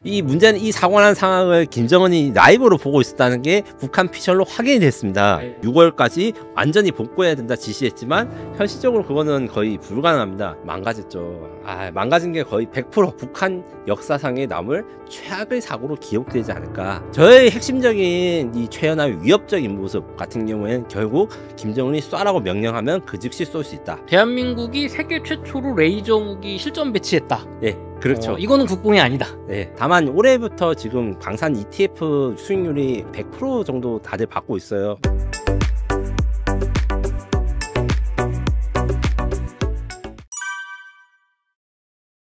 이 문제는 이 사고 난 상황을 김정은이 라이브로 보고 있었다는 게 북한 피셜로 확인이 됐습니다. 6월까지 완전히 복구해야 된다 지시했지만 현실적으로 그거는 거의 불가능합니다. 망가졌죠. 망가진 게 거의 100% 북한 역사상에 남을 최악의 사고로 기억되지 않을까. 저의 핵심적인 이 최연함의 위협적인 모습 같은 경우에는 결국 김정은이 쏴라고 명령하면 그 즉시 쏠 수 있다. 대한민국이 세계 최초로 레이저 무기 실전 배치했다. 예, 그렇죠. 이거는 국뽕이 아니다. 네, 다만 올해부터 지금 방산 ETF 수익률이 100% 정도 다들 받고 있어요.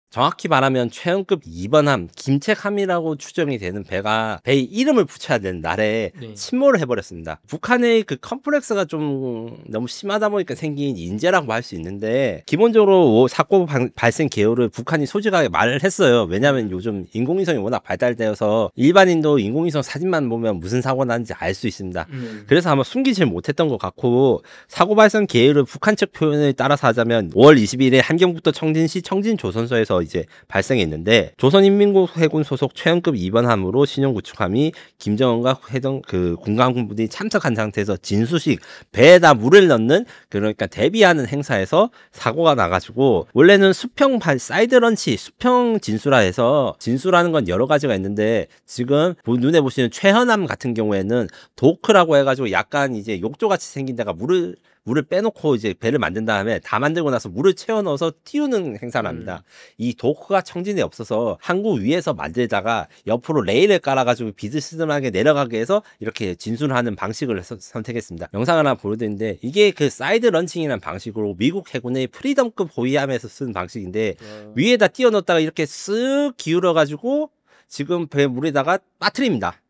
정확히 말하면 최연급 2번함 김책함이라고 추정이 되는 배가 배의 이름을 붙여야 되는 날에 침몰을 해버렸습니다. 북한의 그 컴플렉스가 좀 너무 심하다 보니까 생긴 인재라고 할 수 있는데, 기본적으로 사고 발생 개요를 북한이 솔직하게 말을 했어요. 왜냐하면 요즘 인공위성이 워낙 발달되어서 일반인도 인공위성 사진만 보면 무슨 사고 나는지 알 수 있습니다. 그래서 아마 숨기질 못했던 것 같고, 사고 발생 개요를 북한 측 표현에 따라서 하자면 5월 22일에 함경북도 청진시 청진조선소에서 이제 발생했는데, 조선인민국 해군 소속 최연급 2번함으로 신용구축함이 김정은과 해당 그 군강군부들이 참석한 상태에서 진수식 배에다 물을 넣는, 그러니까 대비하는 행사에서 사고가 나가지고, 원래는 수평 사이드 런치 수평 진수라 해서, 진수라는 건 여러 가지가 있는데 지금 눈에 보시는 최현함 같은 경우에는 도크라고 해가지고 약간 이제 욕조같이 생긴 데가 물을 빼놓고 이제 배를 만든 다음에 다 만들고 나서 물을 채워 넣어서 띄우는 행사를 합니다. 이 도크가 청진에 없어서 항구 위에서 만들다가 옆으로 레일을 깔아가지고 비스듬하게 내려가게 해서 이렇게 진수를 하는 방식을 선택했습니다. 영상 하나 보여드리는데, 이게 그 사이드 런칭이라는 방식으로 미국 해군의 프리덤급 호위함에서 쓴 방식인데, 위에다 띄워 넣었다가 이렇게 쓱 기울여가지고 지금 배 물에다가 빠뜨립니다.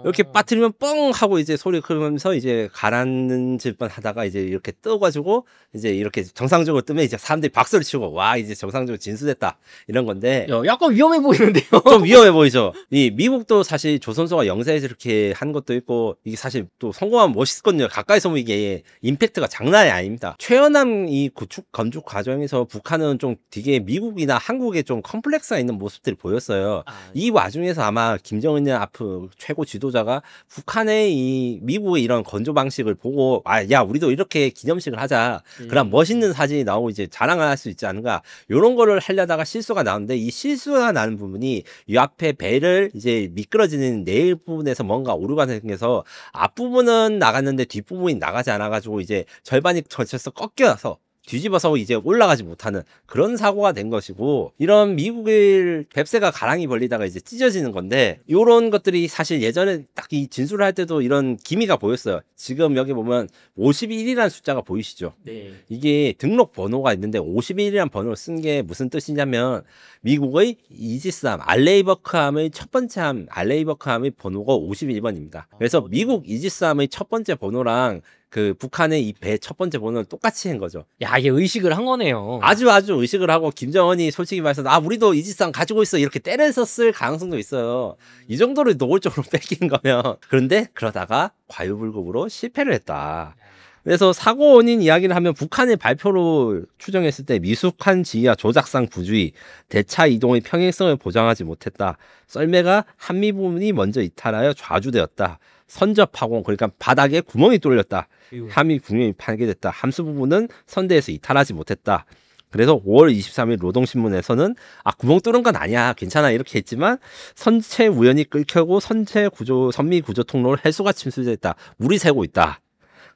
이렇게 빠뜨리면 뻥 하고 이제 소리 크면서 이제 가라앉는 짓만 하다가 이제 이렇게 떠가지고 이제 이렇게 정상적으로 뜨면 이제 사람들이 박수를 치고, 와, 이제 정상적으로 진수됐다, 이런 건데. 약간 위험해 보이는데요? 좀 위험해 보이죠. 이 미국도 사실 조선소가 영세에서 이렇게 한 것도 있고, 이게 사실 또 성공하면 멋있거든요. 가까이서 보면 이게 임팩트가 장난이 아닙니다. 최연함 이 건축 과정에서 북한은 좀 되게 미국이나 한국에 좀 컴플렉스가 있는 모습들이 보였어요. 이 와중에서 아마 김정은이 앞으로 최고 지도자가 북한의 이 미국의 이런 건조 방식을 보고, 야, 우리도 이렇게 기념식을 하자. 그럼 멋있는 사진이 나오고 이제 자랑을 할 수 있지 않은가. 이런 거를 하려다가 실수가 나오는데, 이 실수가 나는 부분이 이 앞에 배를 이제 미끄러지는 내일 부분에서 뭔가 오류가 생겨서 앞부분은 나갔는데 뒷부분이 나가지 않아가지고 이제 절반이 걸쳐서 꺾여서 뒤집어서 이제 올라가지 못하는 그런 사고가 된 것이고, 이런 미국의 뱁새가 가랑이 벌리다가 이제 찢어지는 건데, 이런 것들이 사실 예전에 딱 이 진술을 할 때도 이런 기미가 보였어요. 지금 여기 보면 51이라는 숫자가 보이시죠? 네. 이게 등록 번호가 있는데 51이라는 번호를 쓴 게 무슨 뜻이냐면, 미국의 이지스함 알레이버크함의 첫 번째 함 알레이버크함의 번호가 51번입니다. 그래서 미국 이지스함의 첫 번째 번호랑 그 북한의 이 배 첫 번째 번호는 똑같이 한 거죠. 야, 이게 의식을 한 거네요. 아주 의식을 하고, 김정은이 솔직히 말해서 우리도 이지스함 가지고 있어, 이렇게 때려서 쓸 가능성도 있어요. 이 정도로 노골적으로 뺏기는 거면. 그런데 그러다가 과유불급으로 실패를 했다. 그래서 사고 원인 이야기를 하면, 북한의 발표로 추정했을 때 미숙한 지휘와 조작상 부주의, 대차 이동의 평행성을 보장하지 못했다, 썰매가 한미 부분이 먼저 이탈하여 좌주되었다, 선적 파공, 그러니까 바닥에 구멍이 뚫렸다, 함이 구멍이 파괴됐다, 함수 부분은 선대에서 이탈하지 못했다. 그래서 5월 23일 노동신문에서는 구멍 뚫은 건 아니야, 괜찮아, 이렇게 했지만 선체 우연히 끓여고 선미 구조 통로를 해수가 침수됐다, 물이 새고 있다.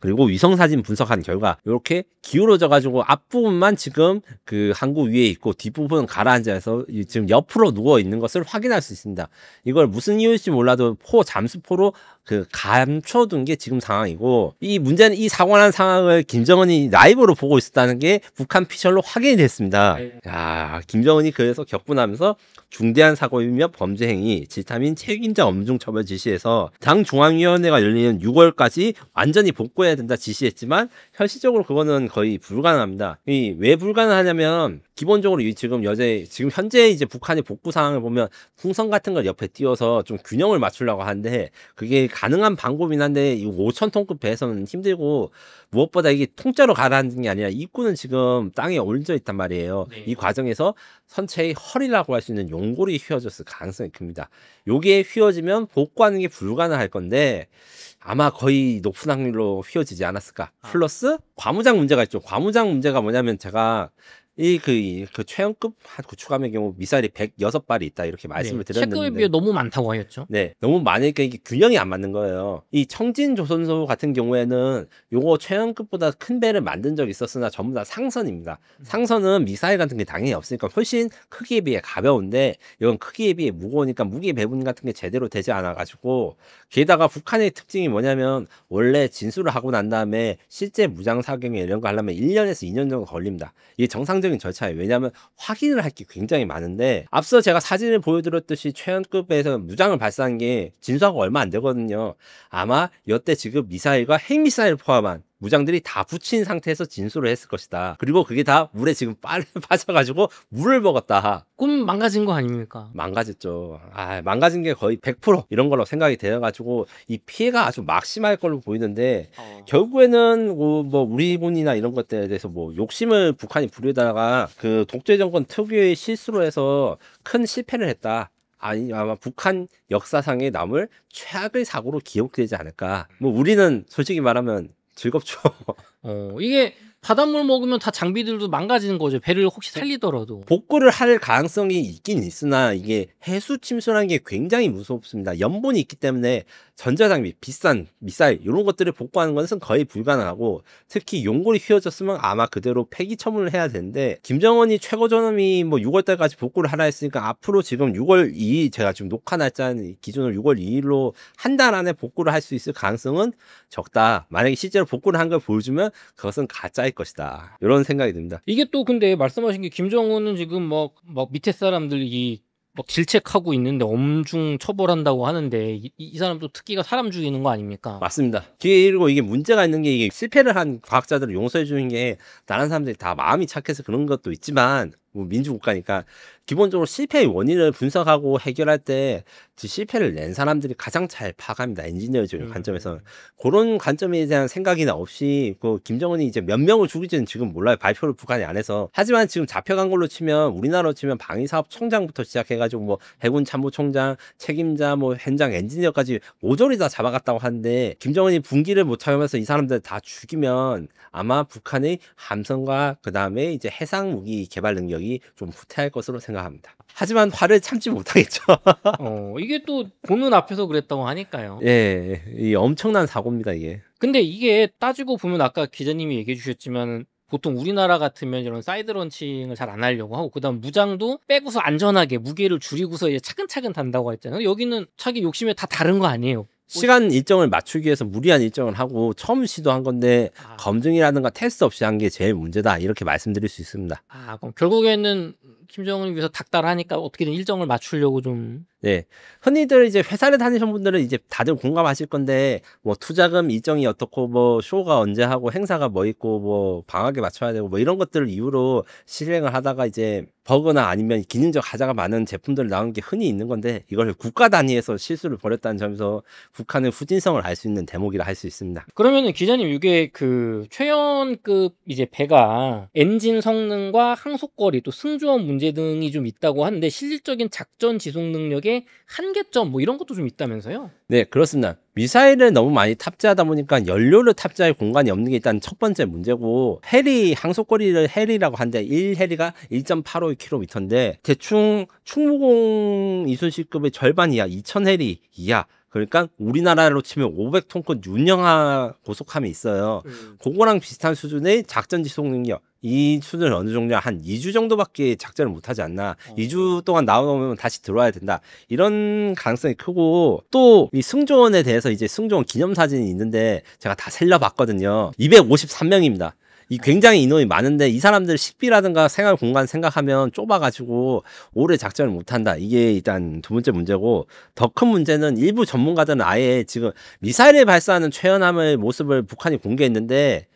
그리고 위성사진 분석한 결과 이렇게 기울어져 가지고 앞부분만 지금 그 항구 위에 있고 뒷부분은 가라앉아서 지금 옆으로 누워 있는 것을 확인할 수 있습니다. 이걸 무슨 이유일지 몰라도 잠수포로 그 감춰둔 게 지금 상황이고, 이 문제는 이 사고 난 상황을 김정은이 라이브로 보고 있었다는 게 북한 피셜로 확인이 됐습니다. 야, 김정은이 그래서 격분하면서 중대한 사고이며 범죄 행위, 질타민 책임자 엄중 처벌 지시해서 당 중앙위원회가 열리는 6월까지 완전히 복구해 보고해야 된다 지시했지만 현실적으로 그거는 거의 불가능합니다. 왜 불가능하냐면 기본적으로 지금 현재 이제 북한의 복구 상황을 보면 풍선 같은 걸 옆에 띄워서 좀 균형을 맞추려고 하는데 그게 가능한 방법이긴 한데 이 5,000톤급 배에서는 힘들고 무엇보다 이게 통째로 가라앉는 게 아니라 입구는 지금 땅에 올려져 있단 말이에요. 네. 이 과정에서 선체의 허리라고 할 수 있는 용골이 휘어졌을 가능성이 큽니다. 요게 휘어지면 복구하는 게 불가능할 건데 아마 거의 높은 확률로 휘어지지 않았을까. 플러스 과무장 문제가 있죠. 과무장 문제가 뭐냐면 제가 그 최연급 구축함의 경우 미사일이 106발이 있다 이렇게 말씀을 드렸는데 체급에 비해 너무 많다고 하였죠. 네, 너무 많으니까 이게 균형이 안 맞는 거예요. 이 청진조선소 같은 경우에는 요거 최연급보다 큰 배를 만든 적이 있었으나 전부 다 상선입니다. 상선은 미사일 같은 게 당연히 없으니까 훨씬 크기에 비해 가벼운데 이건 크기에 비해 무거우니까 무기 배분 같은 게 제대로 되지 않아가지고 게다가 북한의 특징이 뭐냐면 원래 진수를 하고 난 다음에 실제 무장 사격에 이런 거 하려면 1년에서 2년 정도 걸립니다. 이게 정상적인 절차예요. 왜냐하면 확인을 할 게 굉장히 많은데 앞서 제가 사진을 보여드렸듯이 최연급에서 무장을 발사한 게 진수하고 얼마 안 되거든요. 아마 여태 지금 미사일과 핵미사일 포함한 무장들이 다 붙인 상태에서 진수를 했을 것이다. 그리고 그게 다 물에 지금 빠져가지고 물을 먹었다. 그럼 망가진 거 아닙니까? 망가졌죠. 망가진 게 거의 100% 이런 걸로 생각이 되어가지고 이 피해가 아주 막심할 걸로 보이는데 결국에는 뭐 우리 군이나 이런 것들에 대해서 뭐 욕심을 북한이 부리다가 그 독재 정권 특유의 실수로 해서 큰 실패를 했다. 아마 북한 역사상에 남을 최악의 사고로 기억되지 않을까. 뭐 우리는 솔직히 말하면 즐겁죠. 이게 바닷물 먹으면 다 장비들도 망가지는 거죠. 배를 혹시 살리더라도. 복구를 할 가능성이 있긴 있으나 이게 해수 침수라는 게 굉장히 무섭습니다. 연본이 있기 때문에 전자장비, 비싼 미사일 이런 것들을 복구하는 것은 거의 불가능하고 특히 용골이 휘어졌으면 아마 그대로 폐기 처분을 해야 되는데 김정은이 최고존엄이 뭐 6월달까지 복구를 하라 했으니까 앞으로 지금 6월 2일 제가 지금 녹화 날짜 기준으로 6월 2일로 한 달 안에 복구를 할 수 있을 가능성은 적다. 만약에 실제로 복구를 한 걸 보여주면 그것은 가짜일 것이다. 이런 생각이 듭니다. 이게 또 근데 말씀하신 게 김정은은 지금 막 밑에 사람들이 막 질책하고 있는데 엄중 처벌한다고 하는데 이 사람도 특기가 사람 죽이는 거 아닙니까? 맞습니다. 그리고 이게 문제가 있는 게 이게 실패를 한 과학자들을 용서해 주는 게 다른 사람들이 다 마음이 착해서 그런 것도 있지만 뭐 민주국가니까 기본적으로 실패의 원인을 분석하고 해결할 때 실패를 낸 사람들이 가장 잘 파악합니다. 엔지니어적인 관점에서는. 그런 관점에 대한 생각이나 없이 그 김정은이 이제 몇 명을 죽일지는 지금 몰라요. 발표를 북한이 안 해서. 하지만 지금 잡혀간 걸로 치면 우리나라로 치면 방위사업총장부터 시작해가지고 뭐 해군 참모총장, 책임자, 뭐 현장 엔지니어까지 모조리 다 잡아갔다고 하는데 김정은이 분기를 못하면서 이 사람들 다 죽이면 아마 북한의 함성과 그 다음에 이제 해상 무기 개발 능력이 좀 후퇴할 것으로 생각합니다. 하지만 화를 참지 못하겠죠. 이게 또 보는 앞에서 그랬다고 하니까요. 예, 이 엄청난 사고입니다, 이게. 근데 이게 따지고 보면 아까 기자님이 얘기해 주셨지만 보통 우리나라 같으면 이런 사이드 런칭을 잘 안 하려고 하고 그다음 무장도 빼고서 안전하게 무게를 줄이고서 이제 차근차근 단다고 했잖아요. 여기는 자기 욕심에 다 다른 거 아니에요. 시간 일정을 맞추기 위해서 무리한 일정을 하고 처음 시도한 건데 검증이라든가 테스트 없이 한 게 제일 문제다 이렇게 말씀드릴 수 있습니다. 그럼 결국에는 김정은을 위해서 닥달하니까 어떻게든 일정을 맞추려고 좀. 네, 흔히들 이제 회사를 다니신 분들은 이제 다들 공감하실 건데 뭐 투자금 일정이 어떻고 뭐 쇼가 언제 하고 행사가 뭐 있고 뭐 방학에 맞춰야 되고 뭐 이런 것들을 이유로 실행을 하다가 이제 버그나 아니면 기능적 하자가 많은 제품들 나오는 게 흔히 있는 건데 이걸 국가 단위에서 실수를 벌였다는 점에서 북한의 후진성을 알 수 있는 대목이라 할 수 있습니다. 그러면은 기자님 이게 그 최연급 이제 배가 엔진 성능과 항속거리 또 승조원 문제 등이 좀 있다고 하는데 실질적인 작전 지속 능력의 한계점 뭐 이런 것도 좀 있다면서요? 네, 그렇습니다. 미사일을 너무 많이 탑재하다 보니까 연료를 탑재할 공간이 없는 게 일단 첫 번째 문제고 해리 항속거리를 해리라고 하는데 1해리가 1.85km인데 대충 충무공 이순신급의 절반 이하 2000해리 이하 그러니까 우리나라로 치면 500톤급 윤영하 고속함이 있어요. 그거랑 비슷한 수준의 작전 지속 능력 이 수준을 어느 정도 한 2주 정도밖에 작전을 못하지 않나. 2주 동안 나오면 다시 들어와야 된다. 이런 가능성이 크고 또 이 승조원에 대해서 이제 승조원 기념사진이 있는데 제가 다 살려봤거든요. 253명입니다. 이 굉장히 인원이 많은데 이 사람들 식비라든가 생활 공간 생각하면 좁아가지고 오래 작전을 못한다. 이게 일단 두 번째 문제고, 더 큰 문제는 일부 전문가들은 아예 지금 미사일을 발사하는 최연함의 모습을 북한이 공개했는데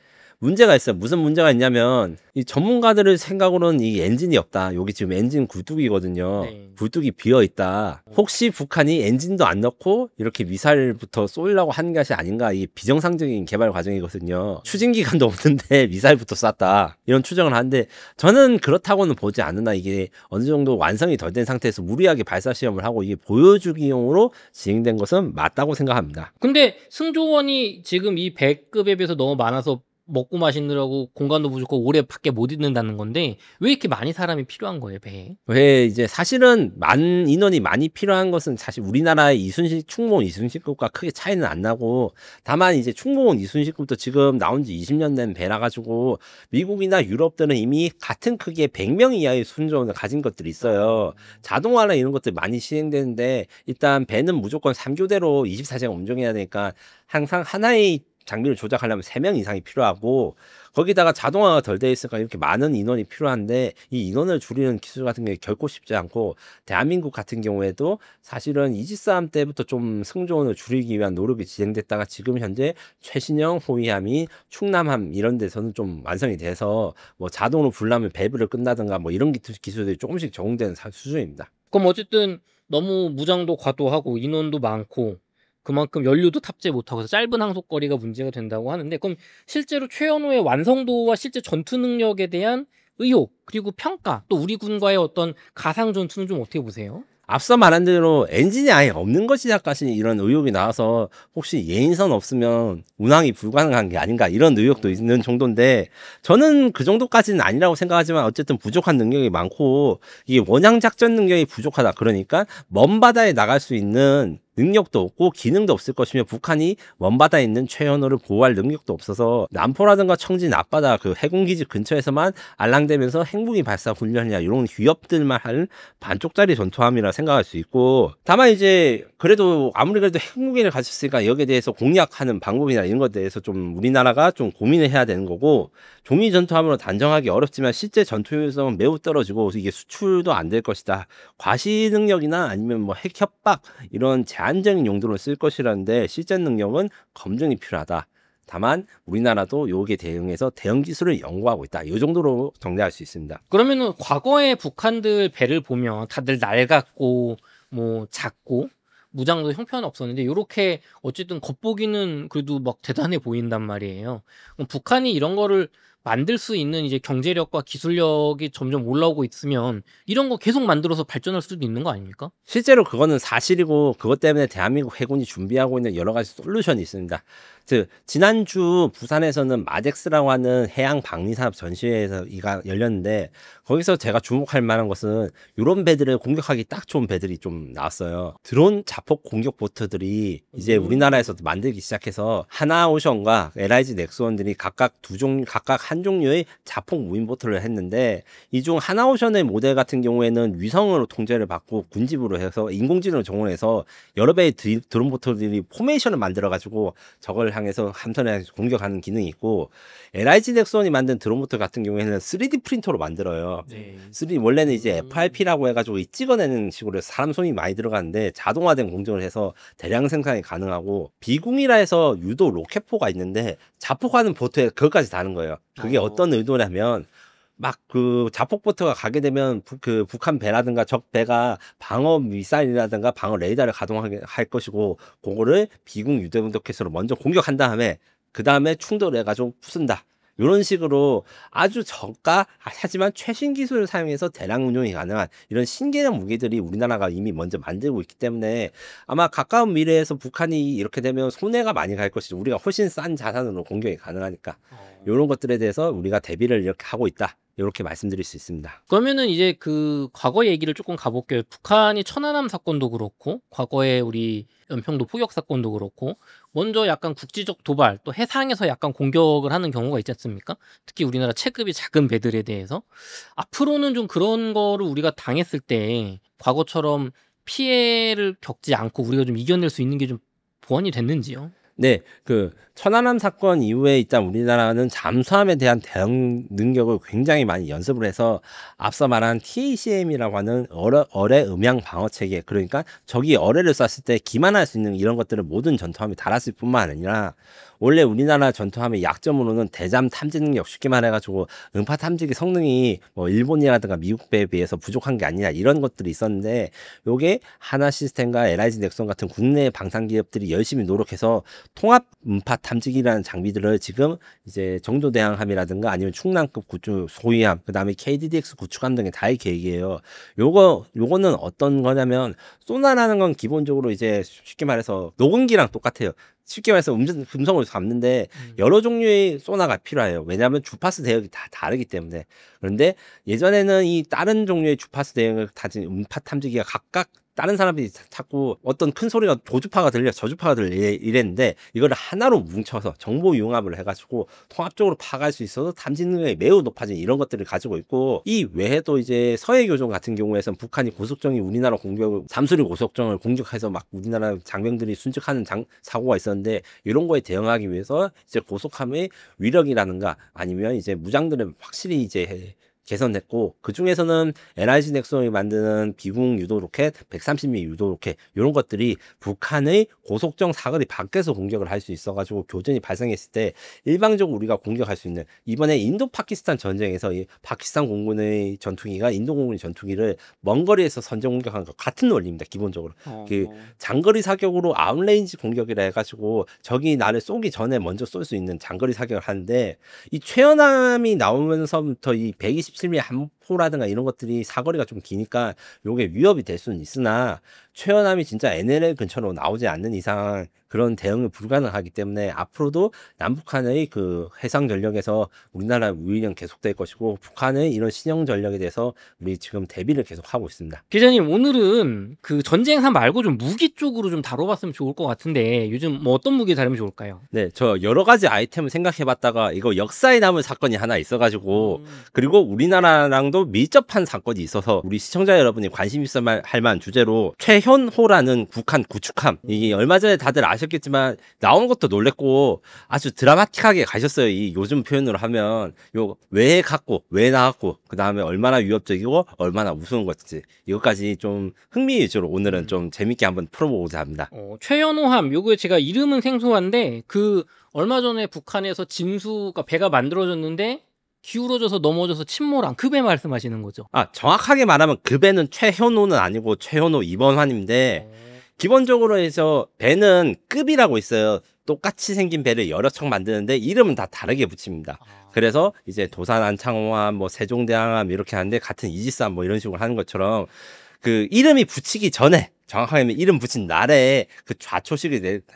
문제가 있어요. 무슨 문제가 있냐면 이 전문가들의 생각으로는 이 엔진이 없다. 여기 지금 엔진 굴뚝이거든요. 네. 굴뚝이 비어 있다. 혹시 북한이 엔진도 안 넣고 이렇게 미사일부터 쏘려고 한 것이 아닌가. 이게 비정상적인 개발 과정이거든요. 추진 기간도 없는데 미사일부터 쐈다. 이런 추정을 하는데 저는 그렇다고는 보지 않는다. 이게 어느 정도 완성이 덜 된 상태에서 무리하게 발사 시험을 하고 이게 보여주기용으로 진행된 것은 맞다고 생각합니다. 근데 승조원이 지금 이 배급에 비해서 너무 많아서 먹고 마시느라고 공간도 부족하고 오래 밖에 못 있는다는 건데 왜 이렇게 많이 사람이 필요한 거예요, 배에? 왜 이제 사실은 인원이 많이 필요한 것은 사실 우리나라의 이순신 충무원 이순신급과 크게 차이는 안 나고, 다만 이제 충무원 이순신급도 지금 나온 지 20년 된 배라 가지고 미국이나 유럽들은 이미 같은 크기의 100명 이하의 순조원을 가진 것들이 있어요. 자동화나 이런 것들 많이 시행되는데 일단 배는 무조건 3교대로 24시간 운전해야 되니까 항상 하나의 장비를 조작하려면 3명 이상이 필요하고, 거기다가 자동화가 덜 돼 있으니까 이렇게 많은 인원이 필요한데 이 인원을 줄이는 기술 같은 게 결코 쉽지 않고, 대한민국 같은 경우에도 사실은 이지스함 때부터 좀 승조원을 줄이기 위한 노력이 진행됐다가 지금 현재 최신형 호위함이 충남함 이런 데서는 좀 완성이 돼서 뭐 자동으로 불나면 밸브를 끈다든가 뭐 이런 기술들이 조금씩 적용되는 수준입니다. 그럼 어쨌든 너무 무장도 과도하고 인원도 많고 그만큼 연료도 탑재 못하고 해서 짧은 항속거리가 문제가 된다고 하는데, 그럼 실제로 최연호의 완성도와 실제 전투 능력에 대한 의혹 그리고 평가, 또 우리 군과의 어떤 가상 전투는 좀 어떻게 보세요? 앞서 말한 대로 엔진이 아예 없는 것이냐까지 이런 의혹이 나와서 혹시 예인선 없으면 운항이 불가능한 게 아닌가 이런 의혹도 있는 정도인데, 저는 그 정도까지는 아니라고 생각하지만 어쨌든 부족한 능력이 많고 이게 원양 작전 능력이 부족하다. 그러니까 먼 바다에 나갈 수 있는 능력도 없고 기능도 없을 것이며, 북한이 먼바다에 있는 최연호를 보호할 능력도 없어서 남포라든가 청진 앞바다 그 해군기지 근처에서만 알랑대면서 핵무기 발사 훈련이나 이런 위협들만 할 반쪽짜리 전투함이라 생각할 수 있고, 다만 이제 그래도 아무리 그래도 핵무기를 가졌으니까 여기에 대해서 공략하는 방법이나 이런 것에 대해서 좀 우리나라가 좀 고민을 해야 되는 거고, 종이 전투함으로 단정하기 어렵지만 실제 전투 효율성은 매우 떨어지고 이게 수출도 안 될 것이다. 과시 능력이나 아니면 뭐 핵 협박 이런 제한적인 용도로 쓸 것이라는데 실제 능력은 검증이 필요하다. 다만 우리나라도 여기에 대응해서 대응 기술을 연구하고 있다. 이 정도로 정리할 수 있습니다. 그러면은 과거의 북한들 배를 보면 다들 낡았고 뭐 작고 무장도 형편없었는데 요렇게 어쨌든 겉보기는 그래도 막 대단해 보인단 말이에요. 그럼 북한이 이런 거를 만들 수 있는 이제 경제력과 기술력이 점점 올라오고 있으면 이런 거 계속 만들어서 발전할 수도 있는 거 아닙니까? 실제로 그거는 사실이고, 그것 때문에 대한민국 해군이 준비하고 있는 여러 가지 솔루션이 있습니다. 지난주 부산에서는 마덱스라고 하는 해양 방위산업 전시회에서 이가 열렸는데, 거기서 제가 주목할 만한 것은 이런 배들을 공격하기 딱 좋은 배들이 좀 나왔어요. 드론 자폭 공격 보트들이 이제 우리나라에서도 만들기 시작해서 하나오션과 LIG 넥스원들이 각각 한 종류의 자폭 무인 보트를 했는데, 이 중 하나오션의 모델 같은 경우에는 위성으로 통제를 받고 군집으로 해서 인공지능을 동원해서 여러 배의 드론 보트들이 포메이션을 만들어 가지고 적을 향해서 함선에 공격하는 기능이 있고, LIG 넥스원이 만든 드론 보트 같은 경우에는 3D 프린터로 만들어요. 네. 원래는 이제 FRP라고 해가지고 찍어내는 식으로 사람 손이 많이 들어가는데 자동화된 공정을 해서 대량 생산이 가능하고, 비공이라 해서 유도 로켓포가 있는데 자폭하는 보트에 그것까지 다는 거예요. 그게 어떤 의도냐면, 막 그 자폭보트가 가게 되면 그 북한 배라든가 적 배가 방어 미사일이라든가 방어 레이더를 가동하게 할 것이고, 그거를 비공 유도용 로켓으로 먼저 공격한 다음에 그 다음에 충돌해가지고 부순다. 이런 식으로 아주 저가 하지만 최신 기술을 사용해서 대량 운용이 가능한 이런 신개념 무기들이 우리나라가 이미 먼저 만들고 있기 때문에 아마 가까운 미래에서 북한이 이렇게 되면 손해가 많이 갈 것이죠. 우리가 훨씬 싼 자산으로 공격이 가능하니까 이런 것들에 대해서 우리가 대비를 이렇게 하고 있다. 이렇게 말씀드릴 수 있습니다. 그러면은 이제 그 과거 얘기를 조금 가볼게요. 북한이 천안함 사건도 그렇고 과거에 우리 연평도 포격 사건도 그렇고 먼저 약간 국지적 도발 또 해상에서 약간 공격을 하는 경우가 있지 않습니까? 특히 우리나라 체급이 작은 배들에 대해서 앞으로는 좀 그런 거를 우리가 당했을 때 과거처럼 피해를 겪지 않고 우리가 좀 이겨낼 수 있는 게 좀 보완이 됐는지요? 네, 천안함 사건 이후에 일단 우리나라는 잠수함에 대한 대응 능력을 굉장히 많이 연습을 해서 앞서 말한 TACM이라고 하는 어뢰 음향 방어 체계, 그러니까 적이 어뢰를 쐈을 때 기만할 수 있는 이런 것들을 모든 전투함이 달았을 뿐만 아니라 원래 우리나라 전투함의 약점으로는 대잠 탐지 능력, 쉽게 말해가지고 음파 탐지기 성능이 뭐 일본이라든가 미국에 비해서 부족한 게 아니냐 이런 것들이 있었는데, 요게 하나 시스템과 LIG 넥슨 같은 국내 방산 기업들이 열심히 노력해서 통합 음파 탐지기라는 장비들을 지금 이제 정도대항함이라든가 아니면 충남급 구축 소위함, 그다음에 KDDX 구축함 등에 달 계획이에요. 요거는 어떤 거냐면, 소나라는 건 기본적으로 이제 쉽게 말해서 녹음기랑 똑같아요. 쉽게 말해서 음성을 잡는데 여러 종류의 소나가 필요해요. 왜냐하면 주파수 대역이 다 다르기 때문에. 그런데 예전에는 이 다른 종류의 주파수 대역을 가진 음파 탐지기가 각각 다른 사람들이 자꾸 어떤 큰 소리가 도주파가 들려 저주파가 들려 이랬는데, 이거를 하나로 뭉쳐서 정보 융합을 해가지고 통합적으로 파악할 수 있어서 탐지 능력이 매우 높아진 이런 것들을 가지고 있고, 이 외에도 이제 서해교전 같은 경우에선 북한이 고속정이 우리나라 공격, 잠수리 고속정을 공격해서 막 우리나라 장병들이 순직하는 사고가 있었는데, 이런 거에 대응하기 위해서 이제 고속함의 위력이라든가 아니면 이제 무장들을 확실히 이제 개선했고, 그 중에서는 LIG 넥슨이 만드는 비공 유도 로켓, 130mm 유도 로켓, 이런 것들이 북한의 고속정 사거리 밖에서 공격을 할 수 있어가지고 교전이 발생했을 때 일방적으로 우리가 공격할 수 있는, 이번에 인도 파키스탄 전쟁에서 이 파키스탄 공군의 전투기가 인도 공군의 전투기를 먼 거리에서 선제 공격한 것 같은 원리입니다. 기본적으로 그 장거리 사격으로 아웃레인지 공격이라 해가지고 적이 나를 쏘기 전에 먼저 쏠 수 있는 장거리 사격을 하는데, 이 최연함이 나오면서부터 이 127mm 함포라든가 이런 것들이 사거리가 좀 기니까 요게 위협이 될 수는 있으나, 최연함이 진짜 NLL 근처로 나오지 않는 이상 그런 대응이 불가능하기 때문에 앞으로도 남북한의 그 해상 전력에서 우리나라 우위는 계속될 것이고, 북한의 이런 신형 전력에 대해서 우리 지금 대비를 계속하고 있습니다. 기자님, 오늘은 그 전쟁사 말고 좀 무기 쪽으로 좀 다뤄봤으면 좋을 것 같은데, 요즘 뭐 어떤 무기 다루면 좋을까요? 네, 저 여러 가지 아이템을 생각해봤다가 이거 역사에 남을 사건이 하나 있어가지고, 그리고 우리나라랑도 밀접한 사건이 있어서 우리 시청자 여러분이 관심 있어 할 만한 주제로, 최현호라는 북한 구축함, 이게 얼마 전에 다들 아셨겠지만 나온 것도 놀랬고 아주 드라마틱하게 가셨어요. 이 요즘 표현으로 하면 요 왜 갖고 왜 나왔고 그 다음에 얼마나 위협적이고 얼마나 우스운 것인지, 이것까지 좀 흥미 위주로 오늘은 좀 재밌게 한번 풀어보고자 합니다. 최연호함, 요거 제가 이름은 생소한데, 그 얼마 전에 북한에서 진수가 배가 만들어졌는데 기울어져서 넘어져서 침몰한 그 배 말씀하시는 거죠? 정확하게 말하면 그 배는 최현호는 아니고 최현호 2번환인데, 기본적으로 해서 배는 급이라고 있어요. 똑같이 생긴 배를 여러 척 만드는데 이름은 다 다르게 붙입니다. 그래서 이제 도산 안창호함, 뭐 세종대왕함 이렇게 하는데, 같은 이지스함 뭐 이런 식으로 하는 것처럼 그 이름이 붙이기 전에, 정확하게 하면 이름 붙인 날에 그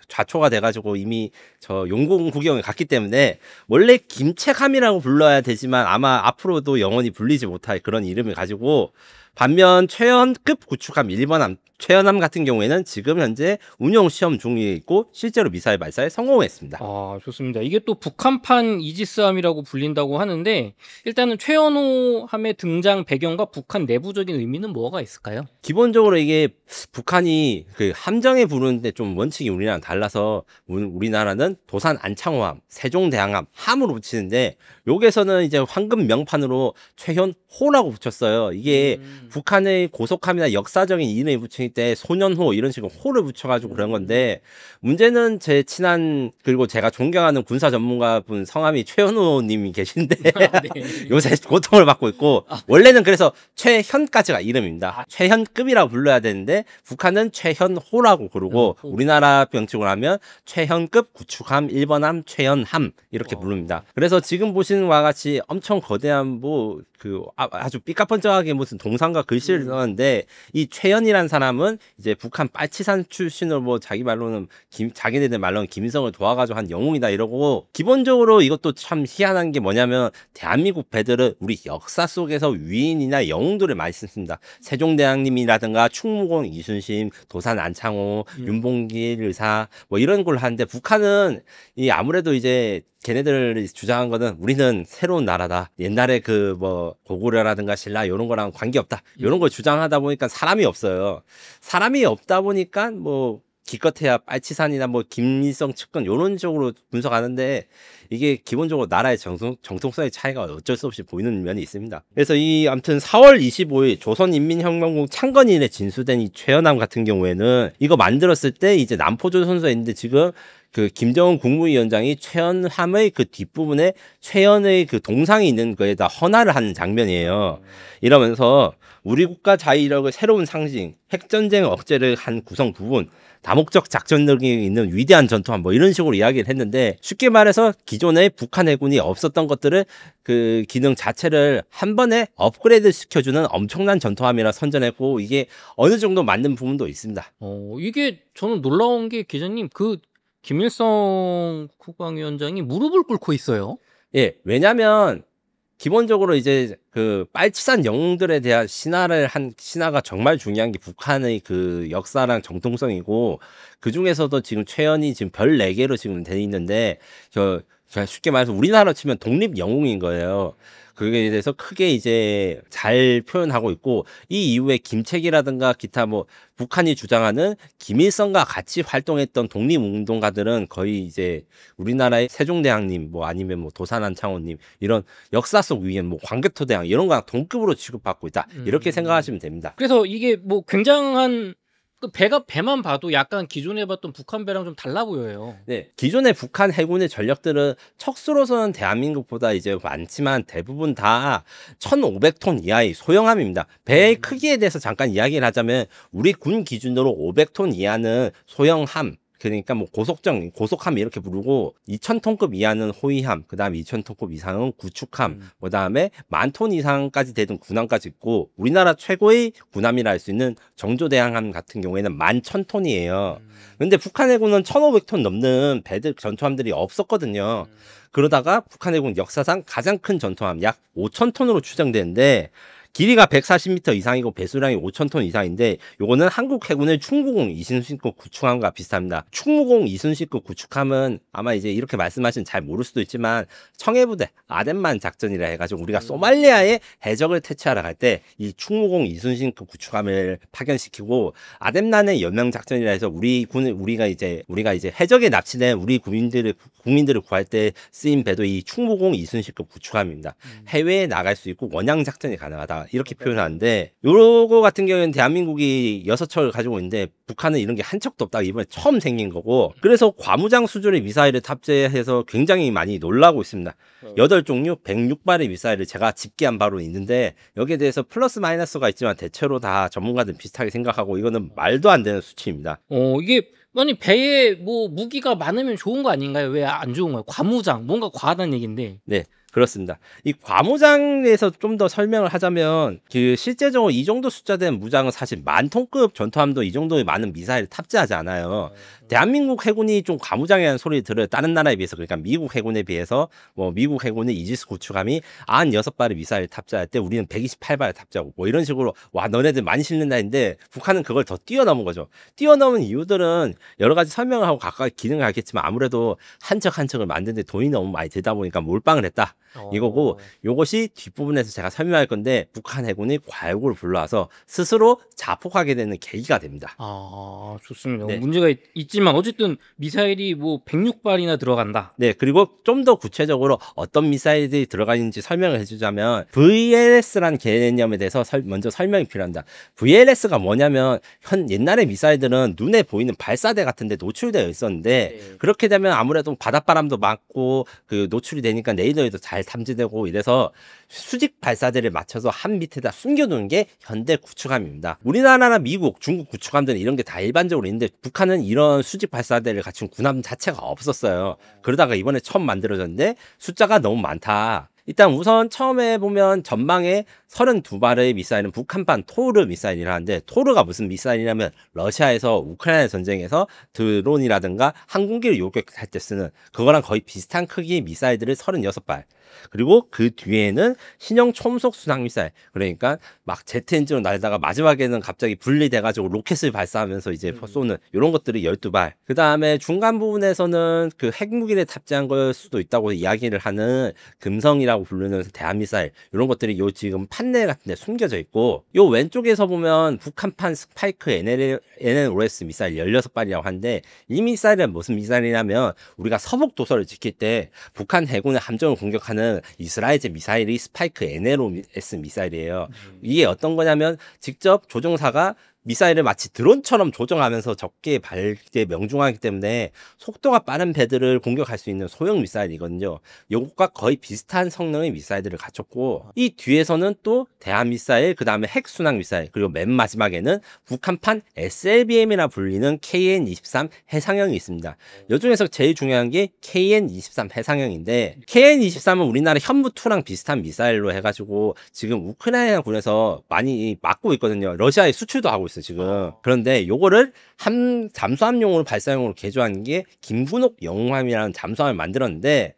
좌초가 돼가지고 이미 저 용궁 구경에 갔기 때문에 원래 김책함이라고 불러야 되지만 아마 앞으로도 영원히 불리지 못할 그런 이름을 가지고, 반면 최연급 구축함 1번함 최연함 같은 경우에는 지금 현재 운용 시험 중에 있고 실제로 미사일 발사에 성공했습니다. 좋습니다. 이게 또 북한판 이지스함이라고 불린다고 하는데, 일단은 최연호함의 등장 배경과 북한 내부적인 의미는 뭐가 있을까요? 기본적으로 이게 북한이 그 함정에 부르는데 좀 원칙이 우리나라랑 달라서, 우리나라는 도산 안창호함, 세종대왕함, 함으로 붙이는데, 여기에서는 이제 황금 명판으로 최현호라고 붙였어요. 이게 북한의 고속함이나 역사적인 이름이 붙이기 때 소년호 이런 식으로 호를 붙여가지고 그런 건데, 문제는 제 친한 그리고 제가 존경하는 군사 전문가분 성함이 최현호님이 계신데 네. 요새 고통을 받고 있고, 원래는 그래서 최현까지가 이름입니다. 최현급이라고 불러야 되는데 북한은 최현호라고 부르고, 우리나라 병칙으로 하면 최현급 구축함 1번함 최현함 이렇게 부릅니다. 그래서 지금 보시는 바와 같이 엄청 거대한 뭐 그 아주 삐까뻔쩍하게 무슨 동상과 글씨를 썼는데, 이 최현이라는 사람은 이제 북한 빨치산 출신으로 뭐 자기 말로는 자기네들 말로는 김일성을 도와가지고 한 영웅이다 이러고, 기본적으로 이것도 참 희한한 게 뭐냐면, 대한민국 배들은 우리 역사 속에서 위인이나 영웅들을 많이 씁니다. 세종대왕님이라든가 충무공 이순신, 도산 안창호, 윤봉길 의사 뭐 이런 걸 하는데, 북한은 이 아무래도 이제 걔네들이 주장한 거는 우리는 새로운 나라다. 옛날에 그 뭐 고구려라든가 신라 이런 거랑 관계없다. 이런 걸 주장하다 보니까 사람이 없어요. 사람이 없다 보니까 뭐 기껏해야 빨치산이나 뭐 김일성 측근 요런 쪽으로 분석하는데 이게 기본적으로 나라의 정통성의 차이가 어쩔 수 없이 보이는 면이 있습니다. 그래서 이 아무튼 4월 25일 조선인민혁명군 창건일에 진수된 이 최연함 같은 경우에는 이거 만들었을 때 이제 남포조선소에 있는데 지금 그 김정은 국무위원장이 최연함의 그 뒷부분에 최연의 그 동상이 있는 거에다 헌화를 하는 장면이에요. 이러면서 우리 국가 자위력의 새로운 상징, 핵전쟁 억제를 한 구성 부분, 다목적 작전력이 있는 위대한 전투함 뭐 이런 식으로 이야기를 했는데 쉽게 말해서 기존의 북한 해군이 없었던 것들을 그 기능 자체를 한 번에 업그레이드 시켜주는 엄청난 전투함이라 선전했고 이게 어느 정도 맞는 부분도 있습니다. 이게 저는 놀라운 게 기자님 그 김일성 국방위원장이 무릎을 꿇고 있어요. 예, 왜냐면 기본적으로 이제 그 빨치산 영웅들에 대한 신화가 정말 중요한 게 북한의 그 역사랑 정통성이고 그 중에서도 지금 최연이 지금 별 4개로 지금 돼 있는데 쉽게 말해서 우리나라로 치면 독립 영웅인 거예요. 그게 대해서 크게 이제 잘 표현하고 있고 이 이후에 김책이라든가 기타 뭐 북한이 주장하는 김일성과 같이 활동했던 독립운동가들은 거의 이제 우리나라의 세종대왕님 뭐 아니면 뭐 도산한 창호님 이런 역사 속 위엔 뭐 광개토대왕 이런 거랑 동급으로 취급받고 있다 이렇게 생각하시면 됩니다. 그래서 이게 뭐 굉장한 그 배만 봐도 약간 기존에 봤던 북한 배랑 좀 달라 보여요. 네, 기존의 북한 해군의 전력들은 척수로서는 대한민국보다 이제 많지만 대부분 다 1,500톤 이하의 소형함입니다. 배의 크기에 대해서 잠깐 이야기를 하자면 우리 군 기준으로 500톤 이하는 소형함. 그러니까 뭐 고속함 이렇게 부르고 2,000톤급 이하는 호위함, 그다음에 2,000톤급 이상은 구축함, 그다음에 10,000톤 이상까지 되는 군함까지 있고 우리나라 최고의 군함이라 할 수 있는 정조대왕함 같은 경우에는 11,000톤이에요. 근데 북한 해군은 1,500톤 넘는 배들 전투함들이 없었거든요. 그러다가 북한 해군 역사상 가장 큰 전투함 약 5,000톤으로 추정되는데 길이가 140m 이상이고 배수량이 5,000톤 이상인데 요거는 한국 해군의 충무공 이순신급 구축함과 비슷합니다. 충무공 이순신급 구축함은 아마 이제 이렇게 말씀하시면 잘 모를 수도 있지만 청해부대 아덴만 작전이라 해가지고 우리가 소말리아에 해적을 퇴치하러 갈 때 이 충무공 이순신급 구축함을 파견시키고 아덴만의 연명 작전이라 해서 우리가 이제 해적에 납치된 우리 국민들을 구할 때 쓰인 배도 이 충무공 이순신급 구축함입니다. 해외에 나갈 수 있고 원양 작전이 가능하다. 이렇게 표현하는데 요거 같은 경우에는 대한민국이 6척을 가지고 있는데 북한은 이런 게 한 척도 없다. 이번에 처음 생긴 거고 그래서 과무장 수준의 미사일을 탑재해서 굉장히 많이 놀라고 있습니다. 8종류 106발의 미사일을 제가 집계한 바로 있는데 여기에 대해서 플러스 마이너스가 있지만 대체로 다 전문가들 비슷하게 생각하고 이거는 말도 안 되는 수치입니다. 이게 아니 배에 뭐 무기가 많으면 좋은 거 아닌가요? 왜 안 좋은 거예요? 과무장 뭔가 과하다는 얘기인데. 네. 그렇습니다. 이 과무장에서 좀 더 설명을 하자면 그 실제적으로 이 정도 숫자 된 무장은 사실 10,000톤급 전투함도 이 정도의 많은 미사일을 탑재하지 않아요. 대한민국 해군이 좀 과무장이라는 소리 들어요. 다른 나라에 비해서. 그러니까 미국 해군에 비해서 뭐 미국 해군의 이지스 구축함이 96발의 미사일 탑재할 때 우리는 128발을 탑재하고 뭐 이런 식으로 와 너네들 많이 실는다 했는데 북한은 그걸 더 뛰어넘은 거죠. 뛰어넘은 이유들은 여러 가지 설명을 하고 각각 기능을 하겠지만 아무래도 한 척 한 척을 만드는데 돈이 너무 많이 들다 보니까 몰빵을 했다. 이거고 요것이 뒷부분에서 제가 설명할 건데 북한 해군이 과욕을 불러와서 스스로 자폭하게 되는 계기가 됩니다. 좋습니다. 네. 문제가 있지만 어쨌든 미사일이 뭐 106발이나 들어간다. 네, 그리고 좀 더 구체적으로 어떤 미사일들이 들어가는지 설명을 해주자면 VLS라는 개념에 대해서 먼저 설명이 필요합니다. VLS가 뭐냐면 옛날의 미사일들은 눈에 보이는 발사대 같은 데 노출되어 있었는데 그렇게 되면 아무래도 바닷바람도 맞고 그 노출이 되니까 레이더에도 잘 탐지되고 이래서 수직 발사대를 맞춰서 한 밑에다 숨겨두는 게 현대 구축함입니다. 우리나라나 미국, 중국 구축함들은 이런 게 다 일반적으로 있는데 북한은 이런 수직 발사대를 갖춘 군함 자체가 없었어요. 그러다가 이번에 처음 만들어졌는데 숫자가 너무 많다. 일단 우선 처음에 보면 전방에 32발의 미사일은 북한판 토르 미사일이라는데 토르가 무슨 미사일이냐면 러시아에서 우크라이나 전쟁에서 드론이라든가 항공기를 요격할 때 쓰는 그거랑 거의 비슷한 크기의 미사일들을 36발 그리고 그 뒤에는 신형 초음속 순항 미사일 그러니까 막 제트 엔진으로 날다가 마지막에는 갑자기 분리돼가지고 로켓을 발사하면서 이제 쏘는 이런 것들이 12발 그 다음에 중간 부분에서는 그 핵무기를 탑재한 걸 수도 있다고 이야기를 하는 금성이라고 부르는 대한미사일 이런 것들이 요 지금 판넬 같은 데 숨겨져 있고, 요 왼쪽에서 보면 북한판 스파이크 NLOS 미사일 16발이라고 하는데, 이 미사일은 무슨 미사일이냐면 우리가 서북 도서를 지킬 때 북한 해군의 함정을 공격하는 이스라엘제 미사일이 스파이크 NLOS 미사일이에요. 이게 어떤 거냐면 직접 조종사가 미사일을 마치 드론처럼 조정하면서 적게의 발에 명중하기 때문에 속도가 빠른 배들을 공격할 수 있는 소형 미사일이거든요. 이것과 거의 비슷한 성능의 미사일들을 갖췄고, 이 뒤에서는 또 대한 미사일, 그 다음에 핵 순항 미사일, 그리고 맨 마지막에는 북한판 SLBM이라 불리는 KN-23 해상형이 있습니다. 이 중에서 제일 중요한 게 KN-23 해상형인데, KN-23은 우리나라 현무2랑 비슷한 미사일로 해가지고 지금 우크라이나군에서 많이 막고 있거든요. 러시아에 수출도 하고 있어요 지금. 그런데 요거를 잠수함용으로 발사용으로 개조한 게 김군옥 영웅함이라는 잠수함을 만들었는데,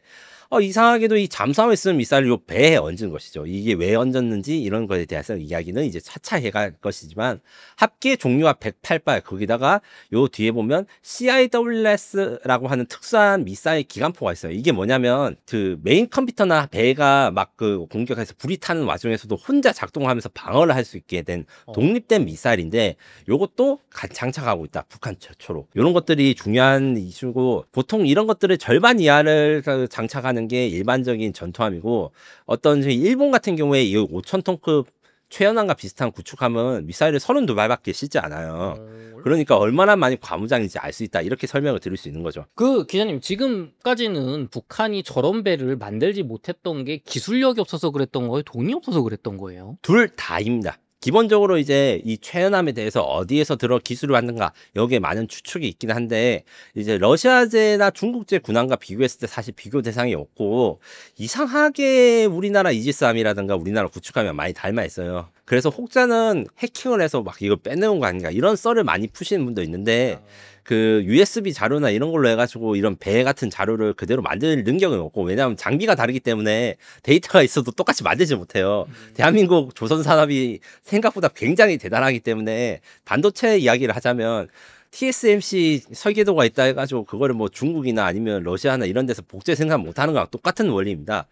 이상하게도 이 잠수함에 쓰는 미사일을 요 배에 얹은 것이죠. 이게 왜 얹었는지 이런 것에 대해서 이야기는 이제 차차 해갈 것이지만, 합계 종류가 108발, 거기다가 요 뒤에 보면 CIWS라고 하는 특수한 미사일 기관포가 있어요. 이게 뭐냐면 그 메인 컴퓨터나 배가 막 그 공격해서 불이 타는 와중에서도 혼자 작동하면서 방어를 할 수 있게 된 독립된 미사일인데, 요것도 장착하고 있다. 북한 최초로. 이런 것들이 중요한 이슈고, 보통 이런 것들을 절반 이하를 장착하는 게 일반적인 전투함이고, 어떤 일본 같은 경우에 이 5,000톤급 최연함과 비슷한 구축함은 미사일을 32발밖에 싣지 않아요. 그러니까 얼마나 많이 과무장인지 알 수 있다, 이렇게 설명을 드릴 수 있는 거죠. 그 기자님, 지금까지는 북한이 저런 배를 만들지 못했던 게 기술력이 없어서 그랬던 거예요? 돈이 없어서 그랬던 거예요? 둘 다입니다. 기본적으로 이제 이 최연함에 대해서 어디에서 들어 기술을 받는가, 여기에 많은 추측이 있긴 한데, 이제 러시아제나 중국제 군함과 비교했을 때 사실 비교 대상이 없고, 이상하게 우리나라 이지스함이라든가 우리나라 구축함이 많이 닮아 있어요. 그래서 혹자는 해킹을 해서 막 이거 빼내온 거 아닌가, 이런 썰을 많이 푸시는 분도 있는데, 그 USB 자료나 이런 걸로 해가지고 이런 배 같은 자료를 그대로 만들 능력은 없고, 왜냐하면 장비가 다르기 때문에 데이터가 있어도 똑같이 만들지 못해요. 대한민국 조선 산업이 생각보다 굉장히 대단하기 때문에, 반도체 이야기를 하자면 TSMC 설계도가 있다 해가지고 그거를 뭐 중국이나 아니면 러시아나 이런 데서 복제 생산 못하는 거랑 똑같은 원리입니다.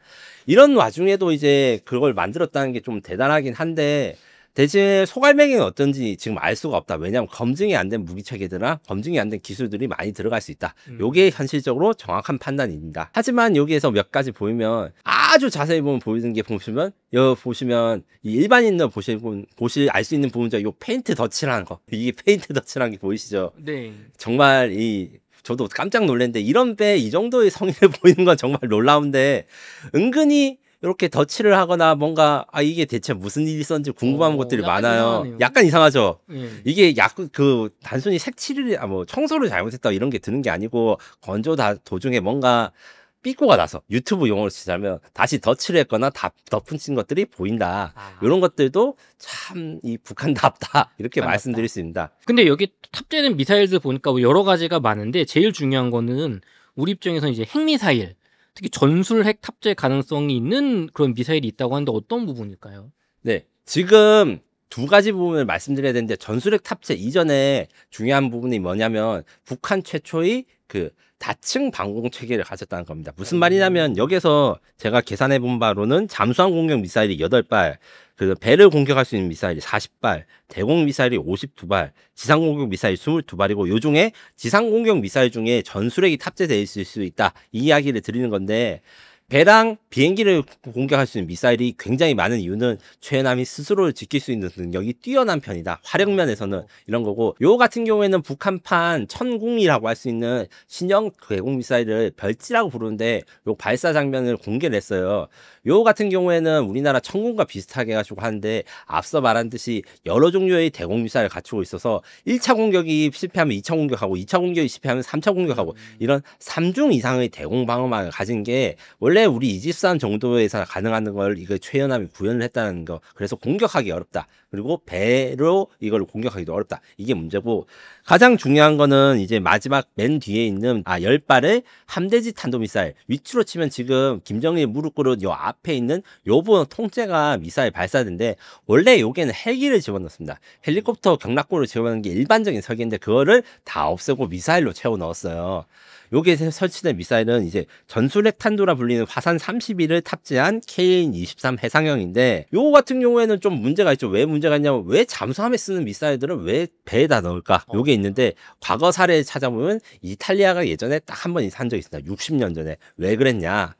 이런 와중에도 이제 그걸 만들었다는 게 좀 대단하긴 한데, 대신 소갈맹이는 어떤지 지금 알 수가 없다. 왜냐하면 검증이 안 된 무기체계들이나 검증이 안 된 기술들이 많이 들어갈 수 있다. 요게 현실적으로 정확한 판단입니다. 하지만 여기에서 몇 가지 보이면, 아주 자세히 보면 보이는 게, 보시면 여기 보시면 이 일반인들 보실 알 수 있는 부분 중 요 페인트 덧칠하는 거, 이게 페인트 덧칠한 게 보이시죠? 네. 정말 저도 깜짝 놀랐는데, 이런 배 이 정도의 성의를 보이는 건 정말 놀라운데, 은근히 이렇게 덧칠을 하거나 뭔가 이게 대체 무슨 일이 있었는지 궁금한 것들이 많아요. 이상하네요. 약간 이상하죠. 예. 이게 단순히 색칠이 뭐 청소를 잘못했다 이런 게 드는 게 아니고, 건조 도중에 뭔가 삐꾸가 나서, 유튜브 용어로 치자면 다시 덧칠을 했거나 덧붙인 것들이 보인다. 이런 것들도 참 이 북한답다, 이렇게 말씀드릴 수 있습니다. 근데 여기 탑재된 미사일들 보니까 뭐 여러 가지가 많은데, 제일 중요한 거는 우리 입장에서 이제 핵미사일, 특히 전술 핵 탑재 가능성이 있는 그런 미사일이 있다고 하는데, 어떤 부분일까요? 네, 지금 두 가지 부분을 말씀드려야 되는데, 전술핵 탑재 이전에 중요한 부분이 뭐냐면 북한 최초의 그 다층 방공 체계를 가졌다는 겁니다. 무슨 말이냐면, 여기서 제가 계산해 본 바로는 잠수함 공격 미사일이 8발, 그 배를 공격할 수 있는 미사일이 40발, 대공 미사일이 52발, 지상 공격 미사일 22발이고, 요 중에 지상 공격 미사일 중에 전술핵이 탑재되어 있을 수 있다, 이 이야기를 드리는 건데, 배랑 비행기를 공격할 수 있는 미사일이 굉장히 많은 이유는 최연함이 스스로를 지킬 수 있는 능력이 뛰어난 편이다. 화력면에서는 이런 거고, 요 같은 경우에는 북한판 천궁이라고 할 수 있는 신형 대공 미사일을 별지라고 부르는데, 요 발사 장면을 공개를 했어요. 요 같은 경우에는 우리나라 천궁과 비슷하게 해가지고 하는데, 앞서 말한 듯이 여러 종류의 대공 미사일을 갖추고 있어서 1차 공격이 실패하면 2차 공격하고, 2차 공격이 실패하면 3차 공격하고, 이런 3중 이상의 대공 방어망을 가진 게, 원래 우리 이집산 정도에서 가능한 걸 이거 최연함이 구현을 했다는 거. 그래서 공격하기 어렵다. 그리고 배로 이걸 공격하기도 어렵다. 이게 문제고, 가장 중요한 거는 이제 마지막 맨 뒤에 있는 10발의 함대지 탄도미사일. 위치로 치면 지금 김정일 무릎 꿇은 요 앞에 있는 요번 통째가 미사일 발사대인데, 원래 요게는 헬기를 집어넣습니다. 헬리콥터 경락고를 집어넣는 게 일반적인 설계인데, 그거를 다 없애고 미사일로 채워 넣었어요. 요게 설치된 미사일은 이제 전술핵탄두라 불리는 화산 31을 탑재한 KN-23 해상형인데 요거 같은 경우에는 좀 문제가 있죠. 왜 문제가 있냐면 왜 잠수함에 쓰는 미사일들은 왜 배에다 넣을까? 요게 있는데 과거 사례를 찾아보면 이탈리아가 예전에 딱 한 번 한 적이 있습니다. 60년 전에. 왜 그랬냐?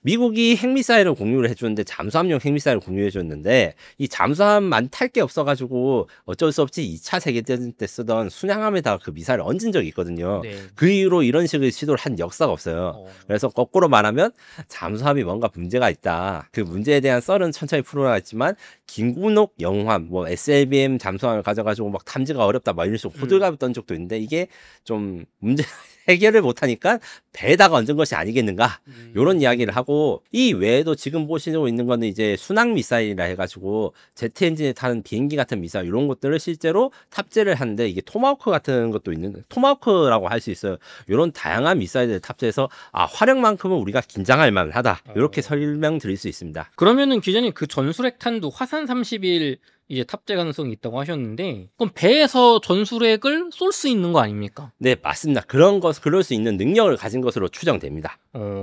미국이 핵미사일을 공유를 해주는데 잠수함용 핵미사일을 공유해줬는데 이 잠수함만 탈 게 없어가지고 어쩔 수 없이 2차 세계대전 때 쓰던 순양함에다가 그 미사일을 얹은 적이 있거든요. 네. 그 이후로 이런 식의 시도를 한 역사가 없어요. 그래서 거꾸로 말하면 잠수함이 뭔가 문제가 있다. 그 문제에 대한 썰은 천천히 풀어나갔지만 김군옥 영함, 뭐 SLBM 잠수함을 가져가지고 막 탐지가 어렵다, 막 이런 식으로 호들갑을 던 적도 있는데 이게 좀 문제 해결을 못하니까 배에다가 얹은 것이 아니겠는가 이런 이야기를 하고 이 외에도 지금 보시고 있는 거는 이제 순항 미사일이라 해가지고 제트 엔진에 타는 비행기 같은 미사일 이런 것들을 실제로 탑재를 하는데 이게 토마호크 같은 것도 있는데 토마호크라고 할 수 있어요. 이런 다양한 미사일을 탑재해서 화력만큼은 우리가 긴장할 만하다 이렇게 설명드릴 수 있습니다. 그러면은 기자님 그 전술핵탄두 화산 30일 이제 탑재 가능성이 있다고 하셨는데 그럼 배에서 전술핵을 쏠 수 있는 거 아닙니까? 네, 맞습니다. 그럴 수 있는 능력을 가진 것으로 추정됩니다.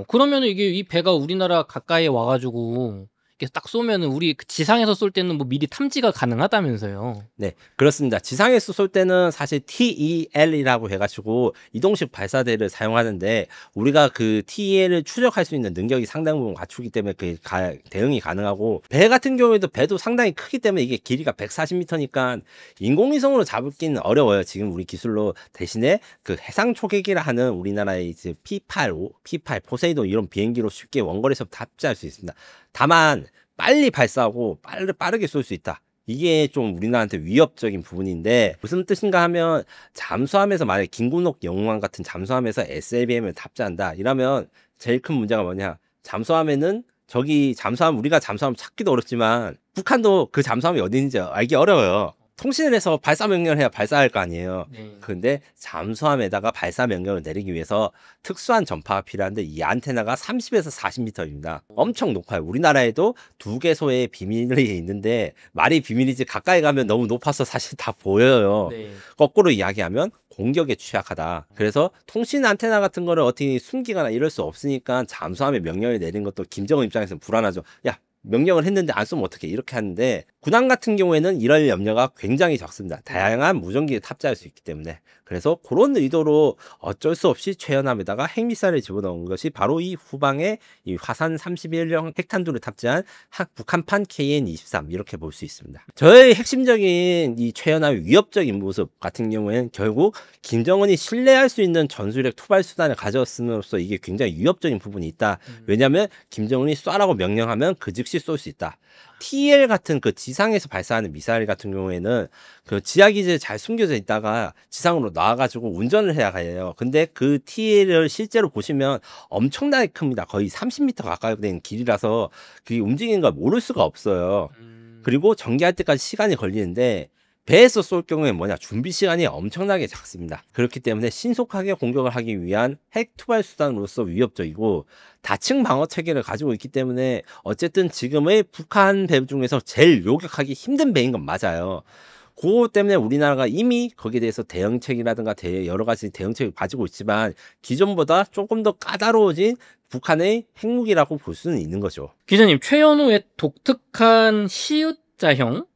그러면은 이게 이 배가 우리나라 가까이에 와가지고 이렇게 딱 쏘면은 우리 지상에서 쏠 때는 뭐 미리 탐지가 가능하다면서요? 네, 그렇습니다. 지상에서 쏠 때는 사실 TEL이라고 해가지고 이동식 발사대를 사용하는데 우리가 그 TEL을 추적할 수 있는 능력이 상당 부분 갖추기 때문에 그 대응이 가능하고 배 같은 경우에도 배도 상당히 크기 때문에 이게 길이가 140m니까 인공위성으로 잡기는 어려워요. 지금 우리 기술로 대신에 그 해상 초계기라 하는 우리나라의 이제 P8 포세이돈 이런 비행기로 쉽게 원거리에서 탑재할 수 있습니다. 다만 빨리 발사하고 빠르게 쏠 수 있다. 이게 좀 우리나라한테 위협적인 부분인데 무슨 뜻인가 하면 잠수함에서 만약에 김군옥 영웅왕 같은 잠수함에서 SLBM을 탑재한다 이러면 제일 큰 문제가 뭐냐, 잠수함에는 우리가 잠수함 찾기도 어렵지만 북한도 그 잠수함이 어디 있는지 알기 어려워요. 통신을 해서 발사 명령을 해야 발사할 거 아니에요. 근데 잠수함에다가 발사 명령을 내리기 위해서 특수한 전파가 필요한데 이 안테나가 30에서 40m입니다. 엄청 높아요. 우리나라에도 2개소의 비밀이 있는데 말이 비밀이지 가까이 가면 너무 높아서 사실 다 보여요. 거꾸로 이야기하면 공격에 취약하다. 그래서 통신 안테나 같은 거를 어떻게 숨기거나 이럴 수 없으니까 잠수함에 명령을 내린 것도 김정은 입장에서는 불안하죠. 야, 명령을 했는데 안 쏘면 어떻게 이렇게 하는데 군함 같은 경우에는 이럴 염려가 굉장히 적습니다. 다양한 무전기를 탑재할 수 있기 때문에. 그래서 그런 의도로 어쩔 수 없이 최연함에다가 핵미사일을 집어넣은 것이 바로 이 후방에 이 화산 31형 핵탄두를 탑재한 북한판 KN-23 이렇게 볼 수 있습니다. 저의 핵심적인 이 최연함의 위협적인 모습 같은 경우에는 결국 김정은이 신뢰할 수 있는 전술핵 투발 수단을 가졌음으로써 이게 굉장히 위협적인 부분이 있다. 왜냐하면 김정은이 쏴라고 명령하면 그 즉시 쏠 수 있다. TL 같은 그 지상에서 발사하는 미사일 같은 경우에는 그 지하기지에 잘 숨겨져 있다가 지상으로 나와가지고 운전을 해야 해요. 근데 그 TL을 실제로 보시면 엄청나게 큽니다. 거의 30m 가까이 된 길이라서 그게 움직이는 걸 모를 수가 없어요. 그리고 전개할 때까지 시간이 걸리는데 배에서 쏠 경우에 준비 시간이 엄청나게 작습니다. 그렇기 때문에 신속하게 공격을 하기 위한 핵 투발 수단으로서 위협적이고 다층 방어 체계를 가지고 있기 때문에 어쨌든 지금의 북한 배 중에서 제일 요격하기 힘든 배인 건 맞아요. 그거 때문에 우리나라가 이미 거기에 대해서 대응책이라든가 여러 가지 대응책을 가지고 있지만 기존보다 조금 더 까다로워진 북한의 핵무기라고 볼 수는 있는 거죠. 기자님, 최연호의 독특한 시읒자형